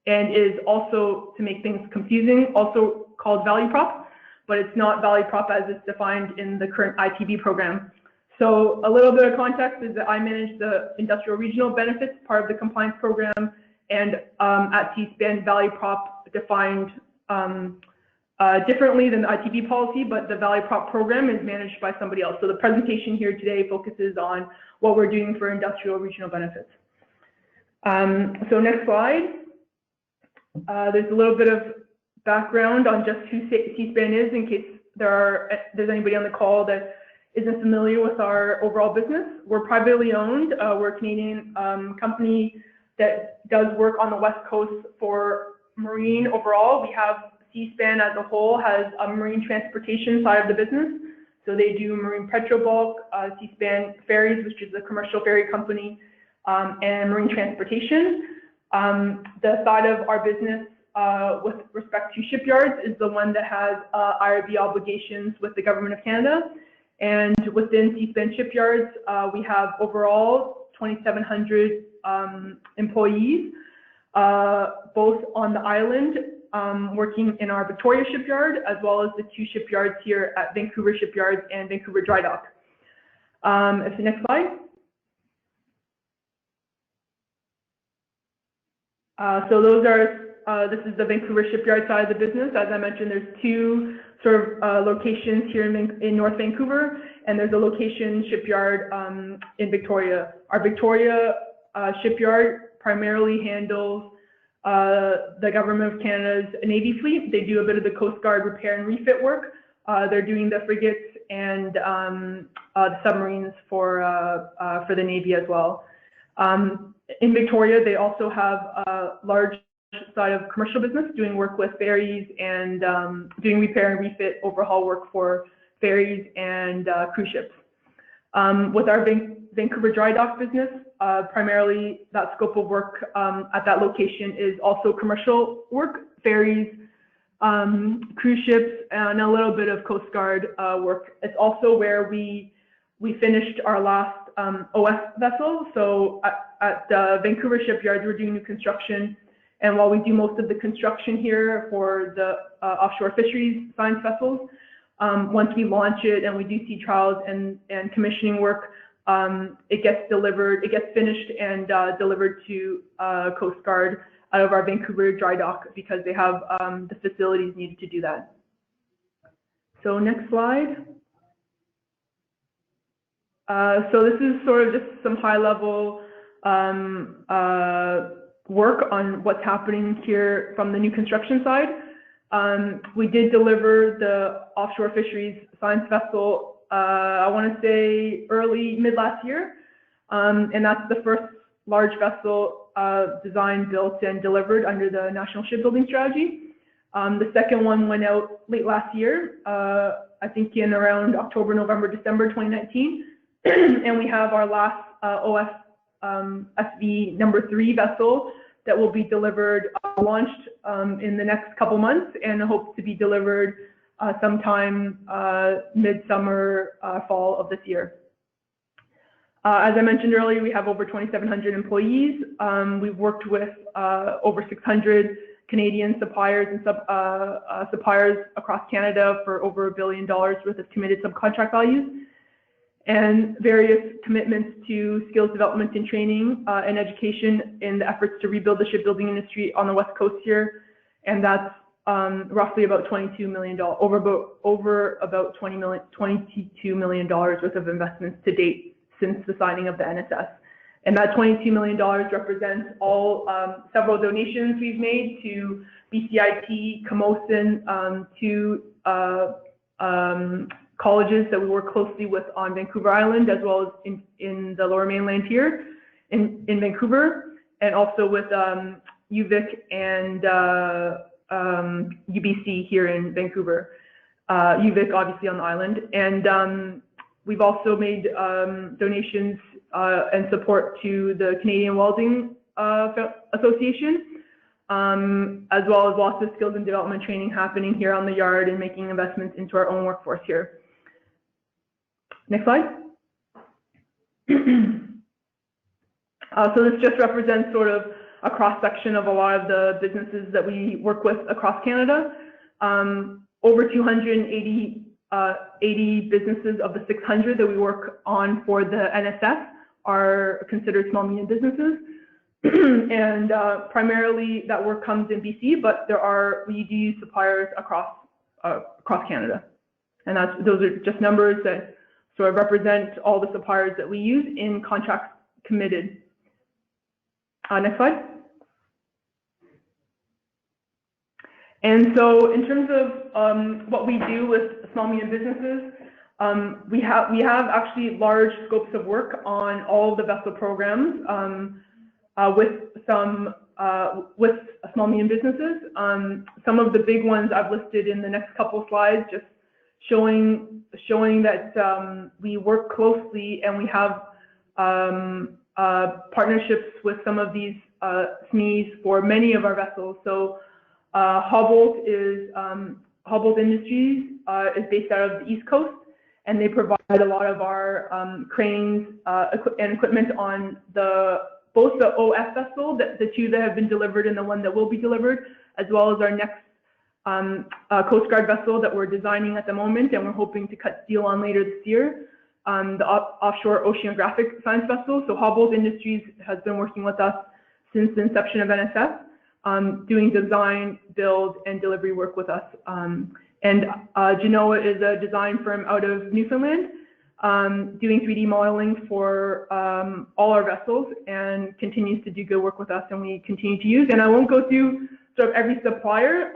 and is also, to make things confusing, also called value prop, but it's not value prop as it's defined in the current ITB program. So a little bit of context is that I manage the Industrial Regional Benefits, part of the compliance program, and at Seaspan, value prop defined differently than the ITB policy, but the value prop program is managed by somebody else. So the presentation here today focuses on what we're doing for Industrial Regional Benefits. So next slide. There's a little bit of background on just who Seaspan is in case there's anybody on the call that isn't familiar with our overall business. We're privately owned. We're a Canadian company that does work on the West Coast for marine overall. We have Seaspan as a whole has a marine transportation side of the business. So they do marine petrobulk, Seaspan Ferries, which is a commercial ferry company, and marine transportation. The side of our business with respect to shipyards is the one that has IRB obligations with the Government of Canada. And within Seaspan Shipyards, we have overall 2,700 employees, both on the island, working in our Victoria shipyard, as well as the two shipyards here at Vancouver Shipyards and Vancouver Dry Dock. It's the next slide. So those are, this is the Vancouver Shipyard side of the business. As I mentioned, there's two sort of locations here in North Vancouver, and there's a location shipyard in Victoria. Our Victoria shipyard primarily handles the Government of Canada's Navy fleet. They do a bit of the Coast Guard repair and refit work. They're doing the frigates and the submarines for the Navy as well. In Victoria, they also have a large side of commercial business, doing work with ferries and doing repair and refit overhaul work for ferries and cruise ships. With our Vancouver Dry Dock business, primarily that scope of work at that location is also commercial work, ferries, cruise ships, and a little bit of Coast Guard work. It's also where we finished our last OS vessel. So at Vancouver Shipyards, we're doing new construction. And while we do most of the construction here for the offshore fisheries science vessels, once we launch it and we do sea trials and commissioning work, it gets finished and delivered to Coast Guard out of our Vancouver Dry Dock because they have the facilities needed to do that. So next slide. So this is sort of just some high level work on what's happening here from the new construction side. We did deliver the offshore fisheries science vessel, I want to say mid last year. And that's the first large vessel designed, built, and delivered under the National Shipbuilding Strategy. The second one went out late last year, I think in around October, November, December 2019. And we have our last SV number 3 vessel that will be delivered, launched in the next couple months, and hopes to be delivered sometime midsummer, fall of this year. As I mentioned earlier, we have over 2,700 employees. We've worked with over 600 Canadian suppliers and suppliers across Canada for over $1 billion worth of committed subcontract values, and various commitments to skills development and training and education in the efforts to rebuild the shipbuilding industry on the West Coast here. And that's roughly about $22 million, over about $22 million worth of investments to date since the signing of the NSS. And that $22 million represents all several donations we've made to BCIT, Camosun, to colleges that we work closely with on Vancouver Island, as well as in the Lower Mainland here in Vancouver, and also with UVic and UBC here in Vancouver. UVic obviously on the island. And we've also made donations and support to the Canadian Welding Association, as well as lots of skills and development training happening here on the yard and making investments into our own workforce here. Next slide. So this just represents sort of a cross-section of a lot of the businesses that we work with across Canada. Over 280 businesses of the 600 that we work on for the NSF are considered small medium businesses. And primarily that work comes in BC, but we do use suppliers across Canada. And those are just numbers that sort of represent all the suppliers that we use in contracts committed. Next slide. And so in terms of what we do with small medium businesses, we have actually large scopes of work on all of the vessel programs with small medium businesses. Some of the big ones I've listed in the next couple slides, just showing that we work closely and we have partnerships with some of these SMEs for many of our vessels. So Humboldt Industries is based out of the East Coast, and they provide a lot of our cranes and equipment on both the OF vessel, the two that have been delivered and the one that will be delivered, as well as our next Coast Guard vessel that we're designing at the moment, and we're hoping to cut steel on later this year, the offshore oceanographic science vessel. So Humboldt Industries has been working with us since the inception of NSF, doing design, build, and delivery work with us. And Genoa is a design firm out of Newfoundland, doing 3D modeling for all our vessels, and continues to do good work with us, and we continue to use. And I won't go through sort of every supplier,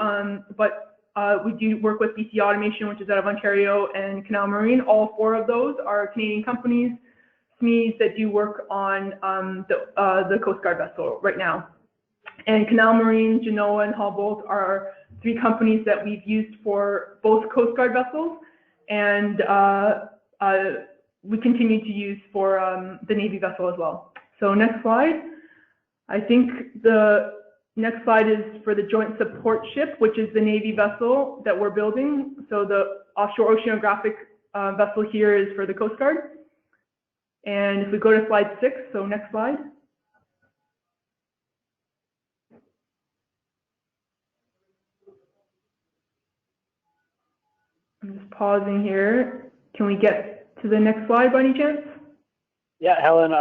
but we do work with BC Automation, which is out of Ontario, and Canal Marine. All four of those are Canadian companies, SMEs that do work on the Coast Guard vessel right now. And Canal Marine, Genoa, and Humboldt are three companies that we've used for both Coast Guard vessels, and we continue to use for the Navy vessel as well. So next slide. I think the next slide is for the Joint Support Ship, which is the Navy vessel that we're building. So the offshore oceanographic vessel here is for the Coast Guard. And if we go to slide 6, so next slide. I'm just pausing here. Can we get to the next slide by any chance? Yeah, Helen,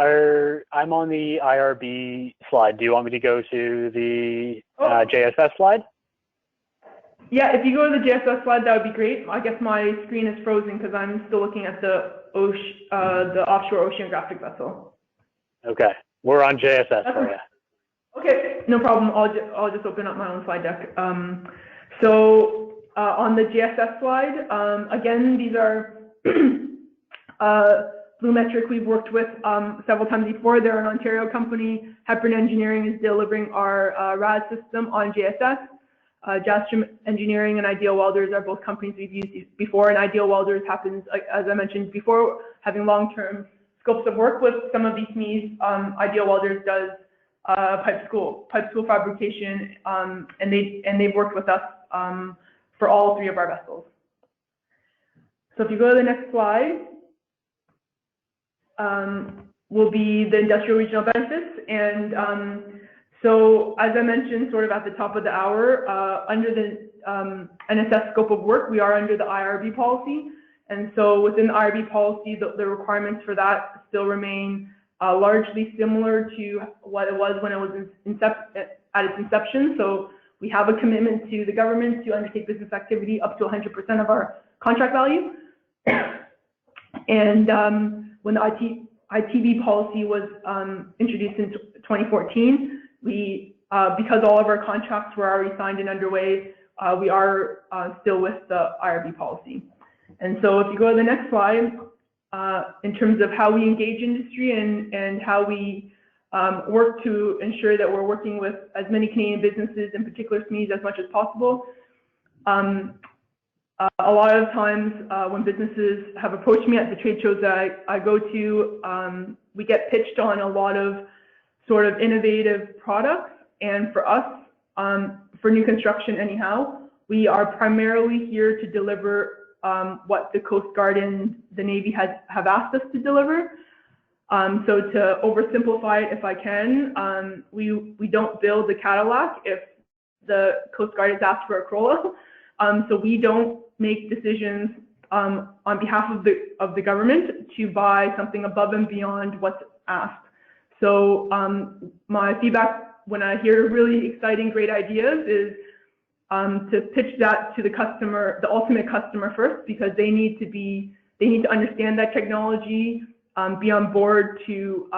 I'm on the IRB slide. Do you want me to go to the JSS slide? Yeah, if you go to the JSS slide, that would be great. I guess my screen is frozen because I'm still looking at the offshore oceanographic vessel. Okay, we're on JSS for you. Okay, no problem. I'll just open up my own slide deck. So on the JSS slide, again, these are Blumetric we've worked with several times before. They're an Ontario company. Hepburn Engineering is delivering our RAD system on JSS. Jastrom Engineering and Ideal Welders are both companies we've used before, and Ideal Welders happens, as I mentioned before, having long-term scopes of work with some of these SMEs. Ideal Welders does pipe school fabrication, and they've worked with us for all three of our vessels. So if you go to the next slide, will be the industrial regional benefits. And So as I mentioned sort of at the top of the hour, under the NSS scope of work, we are under the IRB policy. And so within the IRB policy, the requirements for that still remain largely similar to what it was when it was at its inception. So we have a commitment to the government to undertake business activity up to 100% of our contract value. And when the ITB policy was introduced in 2014, we, because all of our contracts were already signed and underway, we are still with the IRB policy. And so if you go to the next slide, in terms of how we engage industry and how we work to ensure that we're working with as many Canadian businesses, in particular SMEs, as much as possible. A lot of times when businesses have approached me at the trade shows that I go to, we get pitched on a lot of sort of innovative products. And for us, for new construction anyhow, we are primarily here to deliver what the Coast Guard and the Navy have asked us to deliver. So to oversimplify it, if I can, we don't build the Cadillac if the Coast Guard has asked for a Corolla. So we don't make decisions on behalf of the government to buy something above and beyond what's asked. So my feedback when I hear really exciting, great ideas is to pitch that to the customer, the ultimate customer first, because they need to understand that technology, be on board to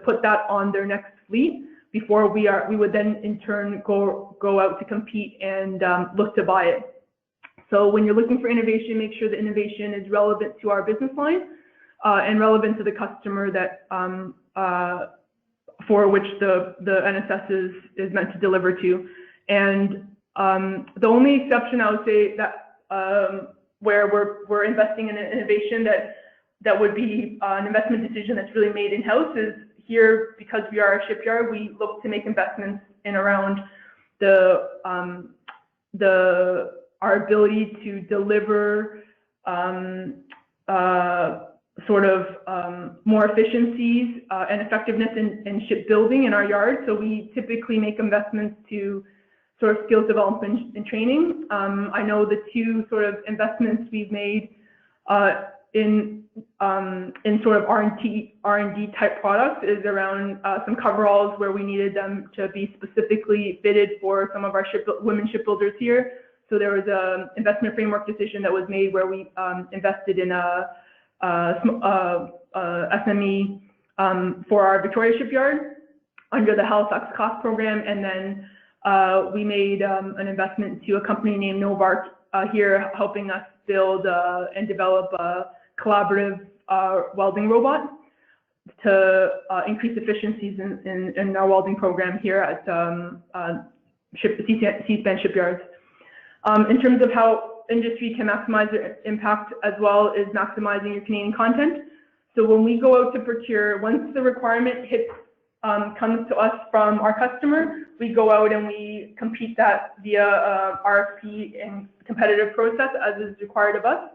put that on their next fleet before we would then in turn go out to compete and look to buy it. So when you're looking for innovation, make sure the innovation is relevant to our business line and relevant to the customer that for which the NSS is meant to deliver to. And the only exception I would say that where we're investing in an innovation that would be an investment decision that's really made in-house is here, because we are a shipyard, we look to make investments in around our ability to deliver more efficiencies and effectiveness in shipbuilding in our yard. So we typically make investments to sort of skills development and training. I know the two sort of investments we've made in sort of R&D type products is around some coveralls where we needed them to be specifically fitted for some of our women shipbuilders here. So there was an investment framework decision that was made where we invested in a SME for our Victoria shipyard under the Halifax Cost Program, and then we made an investment to a company named Novark here, helping us build and develop a collaborative welding robot to increase efficiencies in our welding program here at C-SPAN shipyards. In terms of how industry can maximize their impact as well is maximizing your Canadian content. So when we go out to procure, once the requirement comes to us from our customer, we go out and we compete that via RFP and competitive process as is required of us.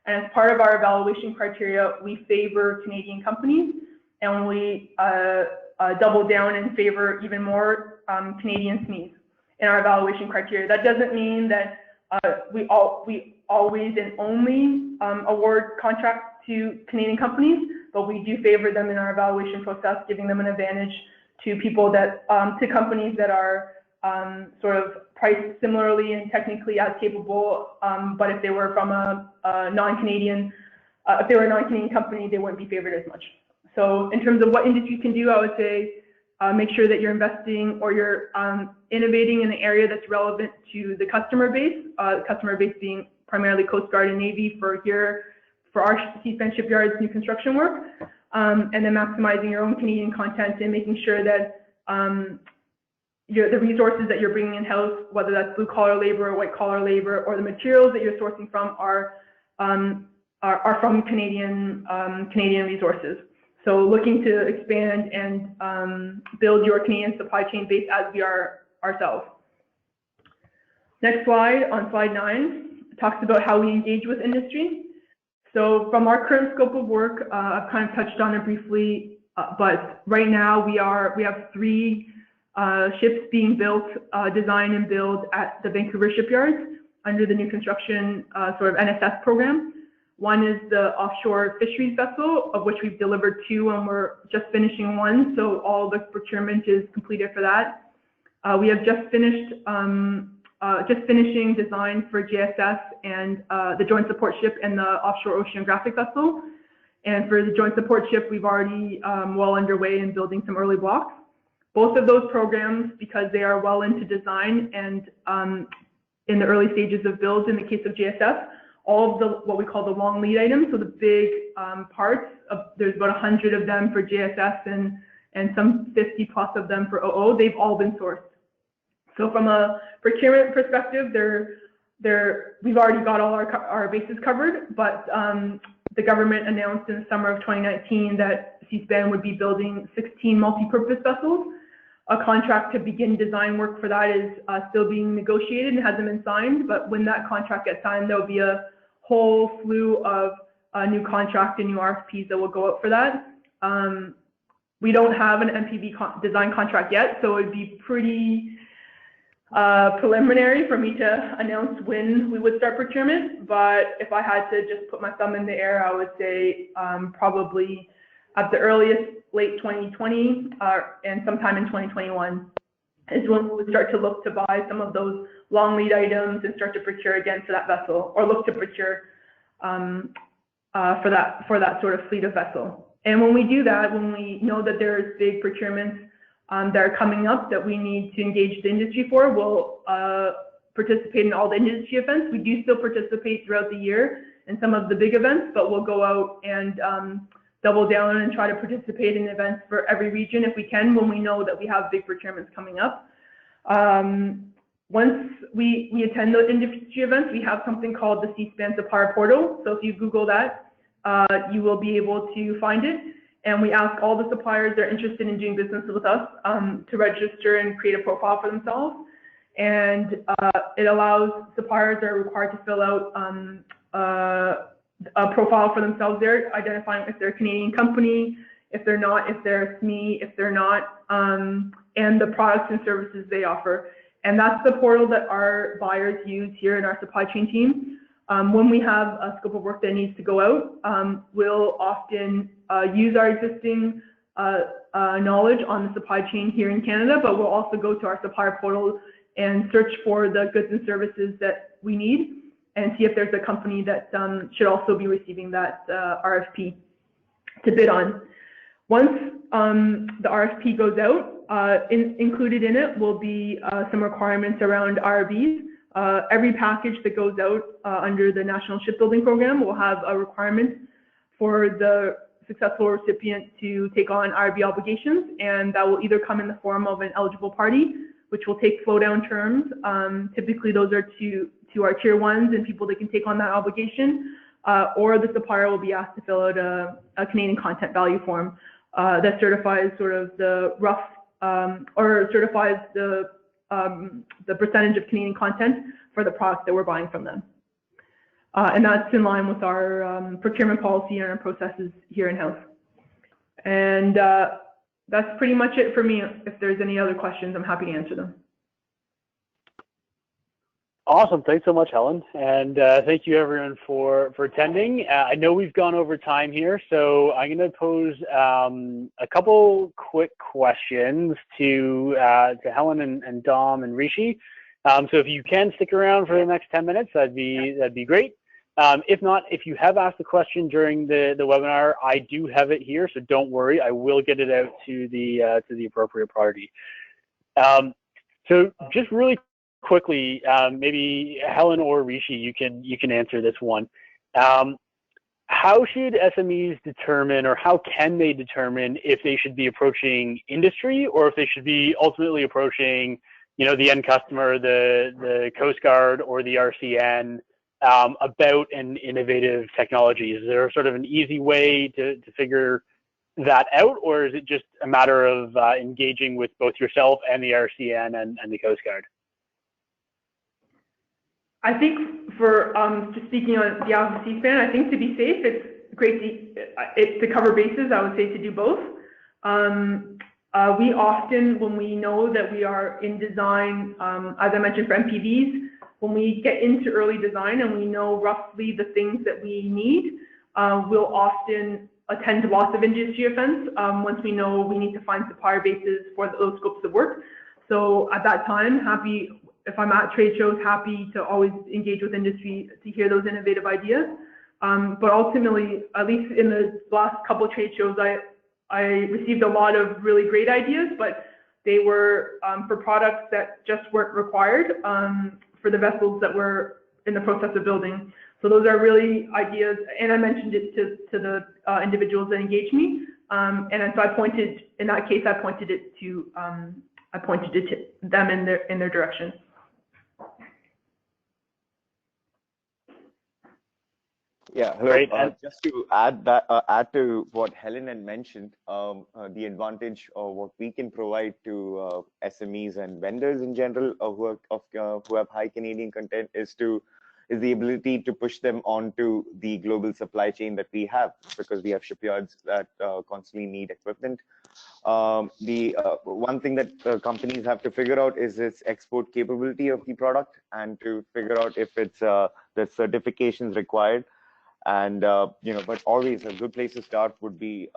And as part of our evaluation criteria, we favor Canadian companies, and we double down and favor even more Canadian SMEs in our evaluation criteria. That doesn't mean that we always and only award contracts to Canadian companies, but we do favor them in our evaluation process, giving them an advantage to people that to companies that are sort of priced similarly and technically as capable. But if they were from a non-Canadian, if they were a non-Canadian company, they wouldn't be favored as much. So in terms of what industry can do, I would say make sure that you're investing or you're innovating in an area that's relevant to the customer base being primarily Coast Guard and Navy for our C-SPAN shipyards new construction work, and then maximizing your own Canadian content and making sure that the resources that you're bringing in-house, whether that's blue-collar labor or white-collar labor, or the materials that you're sourcing from are from Canadian resources. So looking to expand and build your Canadian supply chain base as we are ourselves. Next slide, on slide 9, talks about how we engage with industry. So from our current scope of work, I've kind of touched on it briefly, but right now we have 3 ships being built, design and build at the Vancouver shipyards under the new construction sort of NSS program. One is the offshore fisheries vessel, of which we've delivered 2 and we're just finishing 1. So all the procurement is completed for that. We have just finishing design for JSS and the joint support ship and the offshore oceanographic vessel. And for the joint support ship, we've already well underway in building some early blocks. Both of those programs, because they are well into design and in the early stages of build, in the case of JSF, all of the what we call the long lead items, so the big parts, there's about 100 of them for JSF and some 50 plus of them for OO, they've all been sourced. So from a procurement perspective, we've already got all our bases covered, but the government announced in the summer of 2019 that Seaspan would be building 16 multi-purpose vessels. A contract to begin design work for that is still being negotiated and hasn't been signed, but when that contract gets signed, there'll be a whole slew of new contract and new RFPs that will go out for that. We don't have an MPV design contract yet, so it would be pretty preliminary for me to announce when we would start procurement, but if I had to just put my thumb in the air, I would say probably at the earliest late 2020 and sometime in 2021 is when we would start to look to buy some of those long lead items and start to procure again for that vessel, or look to procure for that sort of fleet of vessel. And when we do that, when we know that there's big procurements that are coming up that we need to engage the industry for, we'll participate in all the industry events. We do still participate throughout the year in some of the big events, but we'll go out and double down and try to participate in events for every region if we can, when we know that we have big procurements coming up. Once we attend those industry events, we have something called the Seaspan Supplier Portal. So if you Google that, you will be able to find it. And we ask all the suppliers that are interested in doing business with us to register and create a profile for themselves. And it allows suppliers that are required to fill out a profile for themselves there, identifying if they're a Canadian company, if they're not, if they're a SME, if they're not, and the products and services they offer. And that's the portal that our buyers use here in our supply chain team. When we have a scope of work that needs to go out, we'll often use our existing knowledge on the supply chain here in Canada, but we'll also go to our supplier portal and search for the goods and services that we need and see if there's a company that should also be receiving that RFP to bid on. Once the RFP goes out, included in it will be some requirements around RBs. Every package that goes out under the National Shipbuilding Program will have a requirement for the successful recipient to take on RB obligations, and that will either come in the form of an eligible party, which will take flow down terms. Typically those are to our tier ones and people that can take on that obligation, or the supplier will be asked to fill out a Canadian content value form that certifies sort of the rough or certifies the percentage of Canadian content for the products that we're buying from them. And that's in line with our procurement policy and our processes here in-house. And that's pretty much it for me. If there's any other questions, I'm happy to answer them. Awesome. Thanks so much, Helen. And thank you, everyone, for attending. I know we've gone over time here, so I'm going to pose a couple quick questions to Helen and Dom and Rishi. So if you can stick around for the next 10 minutes, that'd be great. If not, if you have asked a question during the webinar, I do have it here, so don't worry. I will get it out to the appropriate party. So just really quickly, maybe Helen or Rishi, you can answer this one. How should SMEs determine, or how can they determine if they should be approaching industry or if they should be ultimately approaching, the end customer, the Coast Guard or the RCN about an innovative technology? Is there sort of an easy way to figure that out, or is it just a matter of engaging with both yourself and the RCN and the Coast Guard? I think for just speaking on behalf of Seaspan, I think to be safe, it's great to cover bases. I would say to do both. We often, when we know that we are in design, as I mentioned for MPVs, when we get into early design and we know roughly the things that we need, we'll often attend to lots of industry events once we know we need to find supplier bases for those scopes of work. So at that time, happy, if I'm at trade shows, happy to always engage with industry to hear those innovative ideas. But ultimately, at least in the last couple of trade shows, I received a lot of really great ideas, but they were for products that just weren't required for the vessels that we're in the process of building. So those are really ideas, and I mentioned it to the individuals that engaged me, and so I pointed, in that case, I pointed it to them in their direction. Yeah, hello. Just to add to what Helen had mentioned, the advantage of what we can provide to SMEs and vendors in general who have high Canadian content is the ability to push them onto the global supply chain that we have, because we have shipyards that constantly need equipment. The one thing that companies have to figure out is its export capability of the product, and to figure out if it's the certifications required. And but always a good place to start would be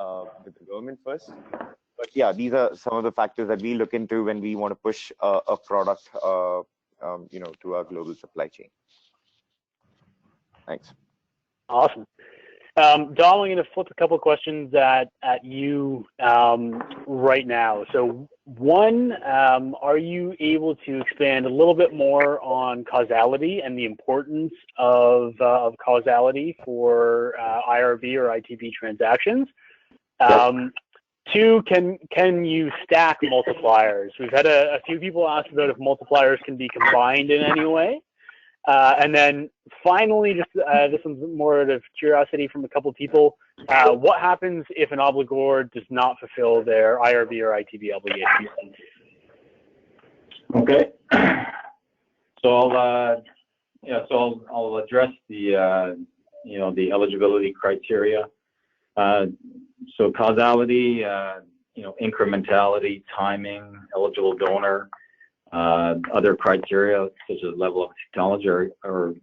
with the government first. But yeah, these are some of the factors that we look into when we want to push a product, to our global supply chain. Thanks. Awesome. Dom, I'm going to flip a couple of questions at you right now. So one, are you able to expand a little bit more on causality and the importance of causality for IRV or ITB transactions? Two, can you stack multipliers? We've had a few people ask about if multipliers can be combined in any way. And then finally, just this one's more out of curiosity from a couple of people. What happens if an obligor does not fulfill their IRV or ITB obligations? Okay. So I'll address the the eligibility criteria. So causality, incrementality, timing, eligible donor. Other criteria such as level of technology are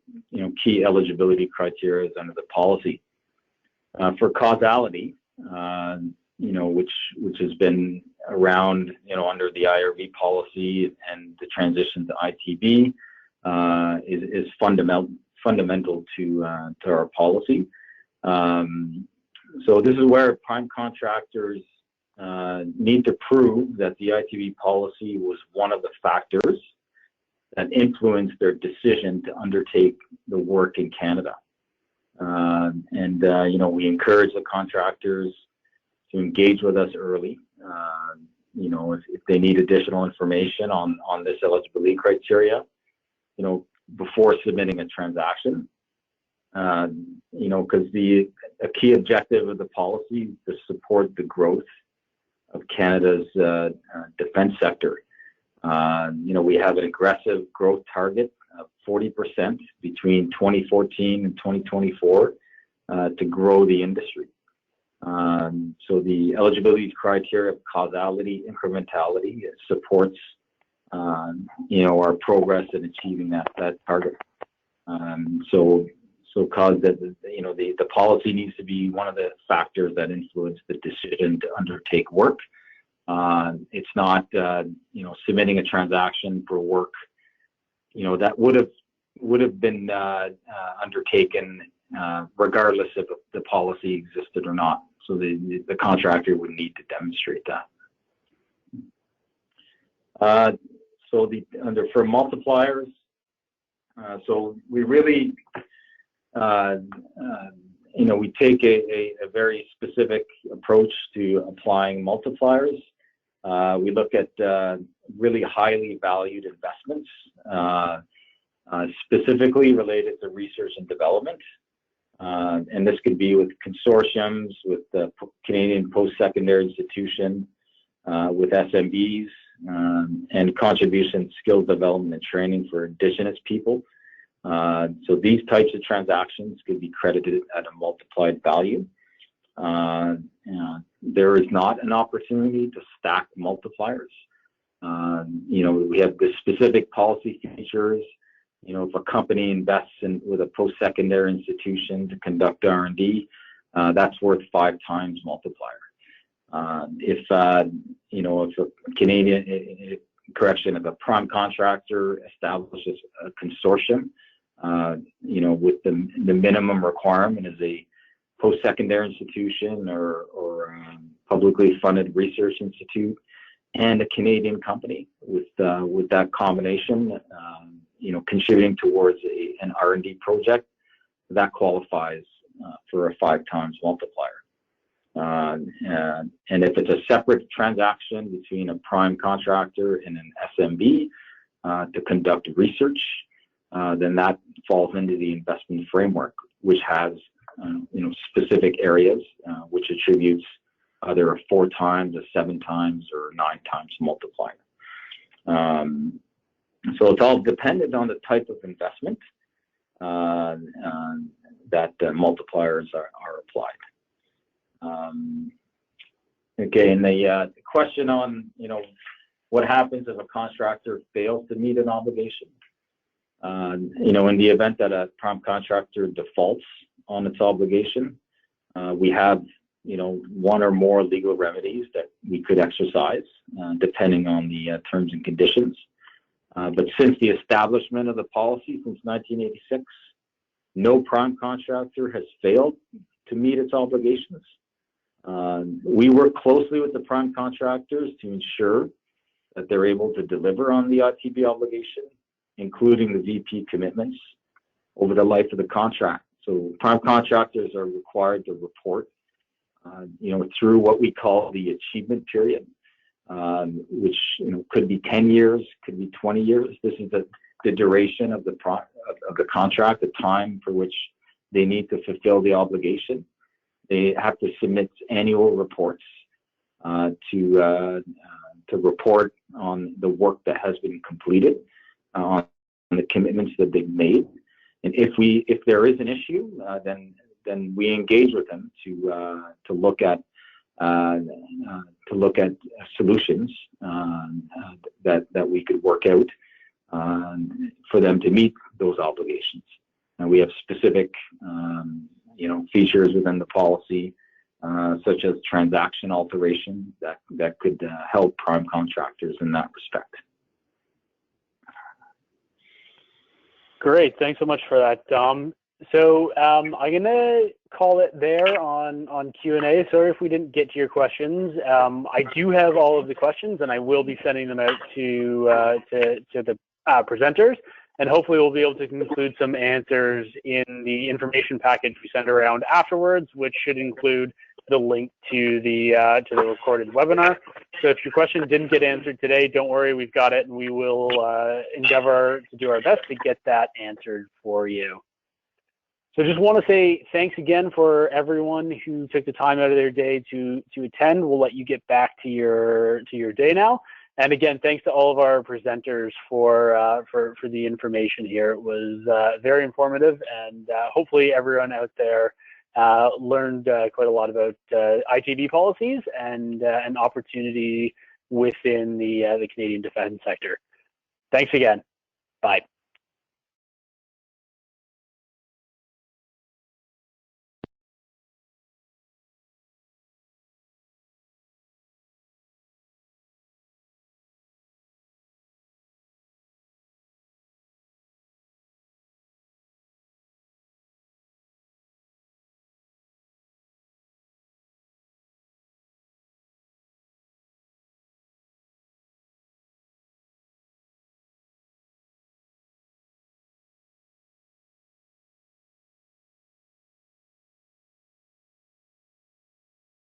key eligibility criteria under the policy. For causality, which has been around under the IRV policy and the transition to ITB, is fundamental to our policy. So this is where prime contractors need to prove that the ITB policy was one of the factors that influenced their decision to undertake the work in Canada. We encourage the contractors to engage with us early. If they need additional information on this eligibility criteria, before submitting a transaction, because a key objective of the policy is to support the growth of Canada's defense sector. We have an aggressive growth target of 40% between 2014 and 2024 to grow the industry. So the eligibility criteria of causality, incrementality, it supports our progress in achieving that target. So cause that the policy needs to be one of the factors that influence the decision to undertake work. It's not submitting a transaction for work that would have been undertaken regardless if the policy existed or not. So the contractor would need to demonstrate that. For multipliers, so we really we take a very specific approach to applying multipliers. We look at really highly valued investments, specifically related to research and development. And this could be with consortiums, with the Canadian post-secondary institution, with SMBs, and contribution, skills development, and training for Indigenous people. So these types of transactions could be credited at a multiplied value. there is not an opportunity to stack multipliers. We have the specific policy features. If a company invests with a post-secondary institution to conduct R&D, that's worth 5 times multiplier. If a if a prime contractor establishes a consortium, with the minimum requirement is a post-secondary institution or publicly funded research institute and a Canadian company with that combination, contributing towards an R&D project, that qualifies for a 5 times multiplier. And if it's a separate transaction between a prime contractor and an SMB to conduct research, then that falls into the investment framework, which has specific areas which attributes either a 4 times, a 7 times, or 9 times multiplier. So it's all dependent on the type of investment that multipliers are applied. Okay, and the question on what happens if a contractor fails to meet an obligation. In the event that a prime contractor defaults on its obligation, we have 1 or more legal remedies that we could exercise depending on the terms and conditions. But since the establishment of the policy since 1986, no prime contractor has failed to meet its obligations. We work closely with the prime contractors to ensure that they're able to deliver on the ITB obligation, including the VP commitments over the life of the contract. So prime contractors are required to report, through what we call the achievement period, which could be 10 years, could be 20 years. This is the duration of the contract, the time for which they need to fulfill the obligation. They have to submit annual reports to report on the work that has been completed, on the commitments that they've made. And if there is an issue, then we engage with them to look at solutions that we could work out for them to meet those obligations. And we have specific features within the policy, such as transaction alteration that could help prime contractors in that respect. Great, thanks so much for that, Dom. So I'm gonna call it there on Q&A. Sorry if we didn't get to your questions. I do have all of the questions, and I will be sending them out to the presenters, and hopefully we'll be able to include some answers in the information package we send around afterwards, which should include the link to the recorded webinar. So if your question didn't get answered today, don't worry, we've got it, and we will endeavor to do our best to get that answered for you. So just want to say thanks again for everyone who took the time out of their day to attend. We'll let you get back to your day now. And again, thanks to all of our presenters for the information here. It was very informative, and hopefully everyone out there learned quite a lot about ITB policies and an opportunity within the Canadian defense sector. Thanks again. Bye.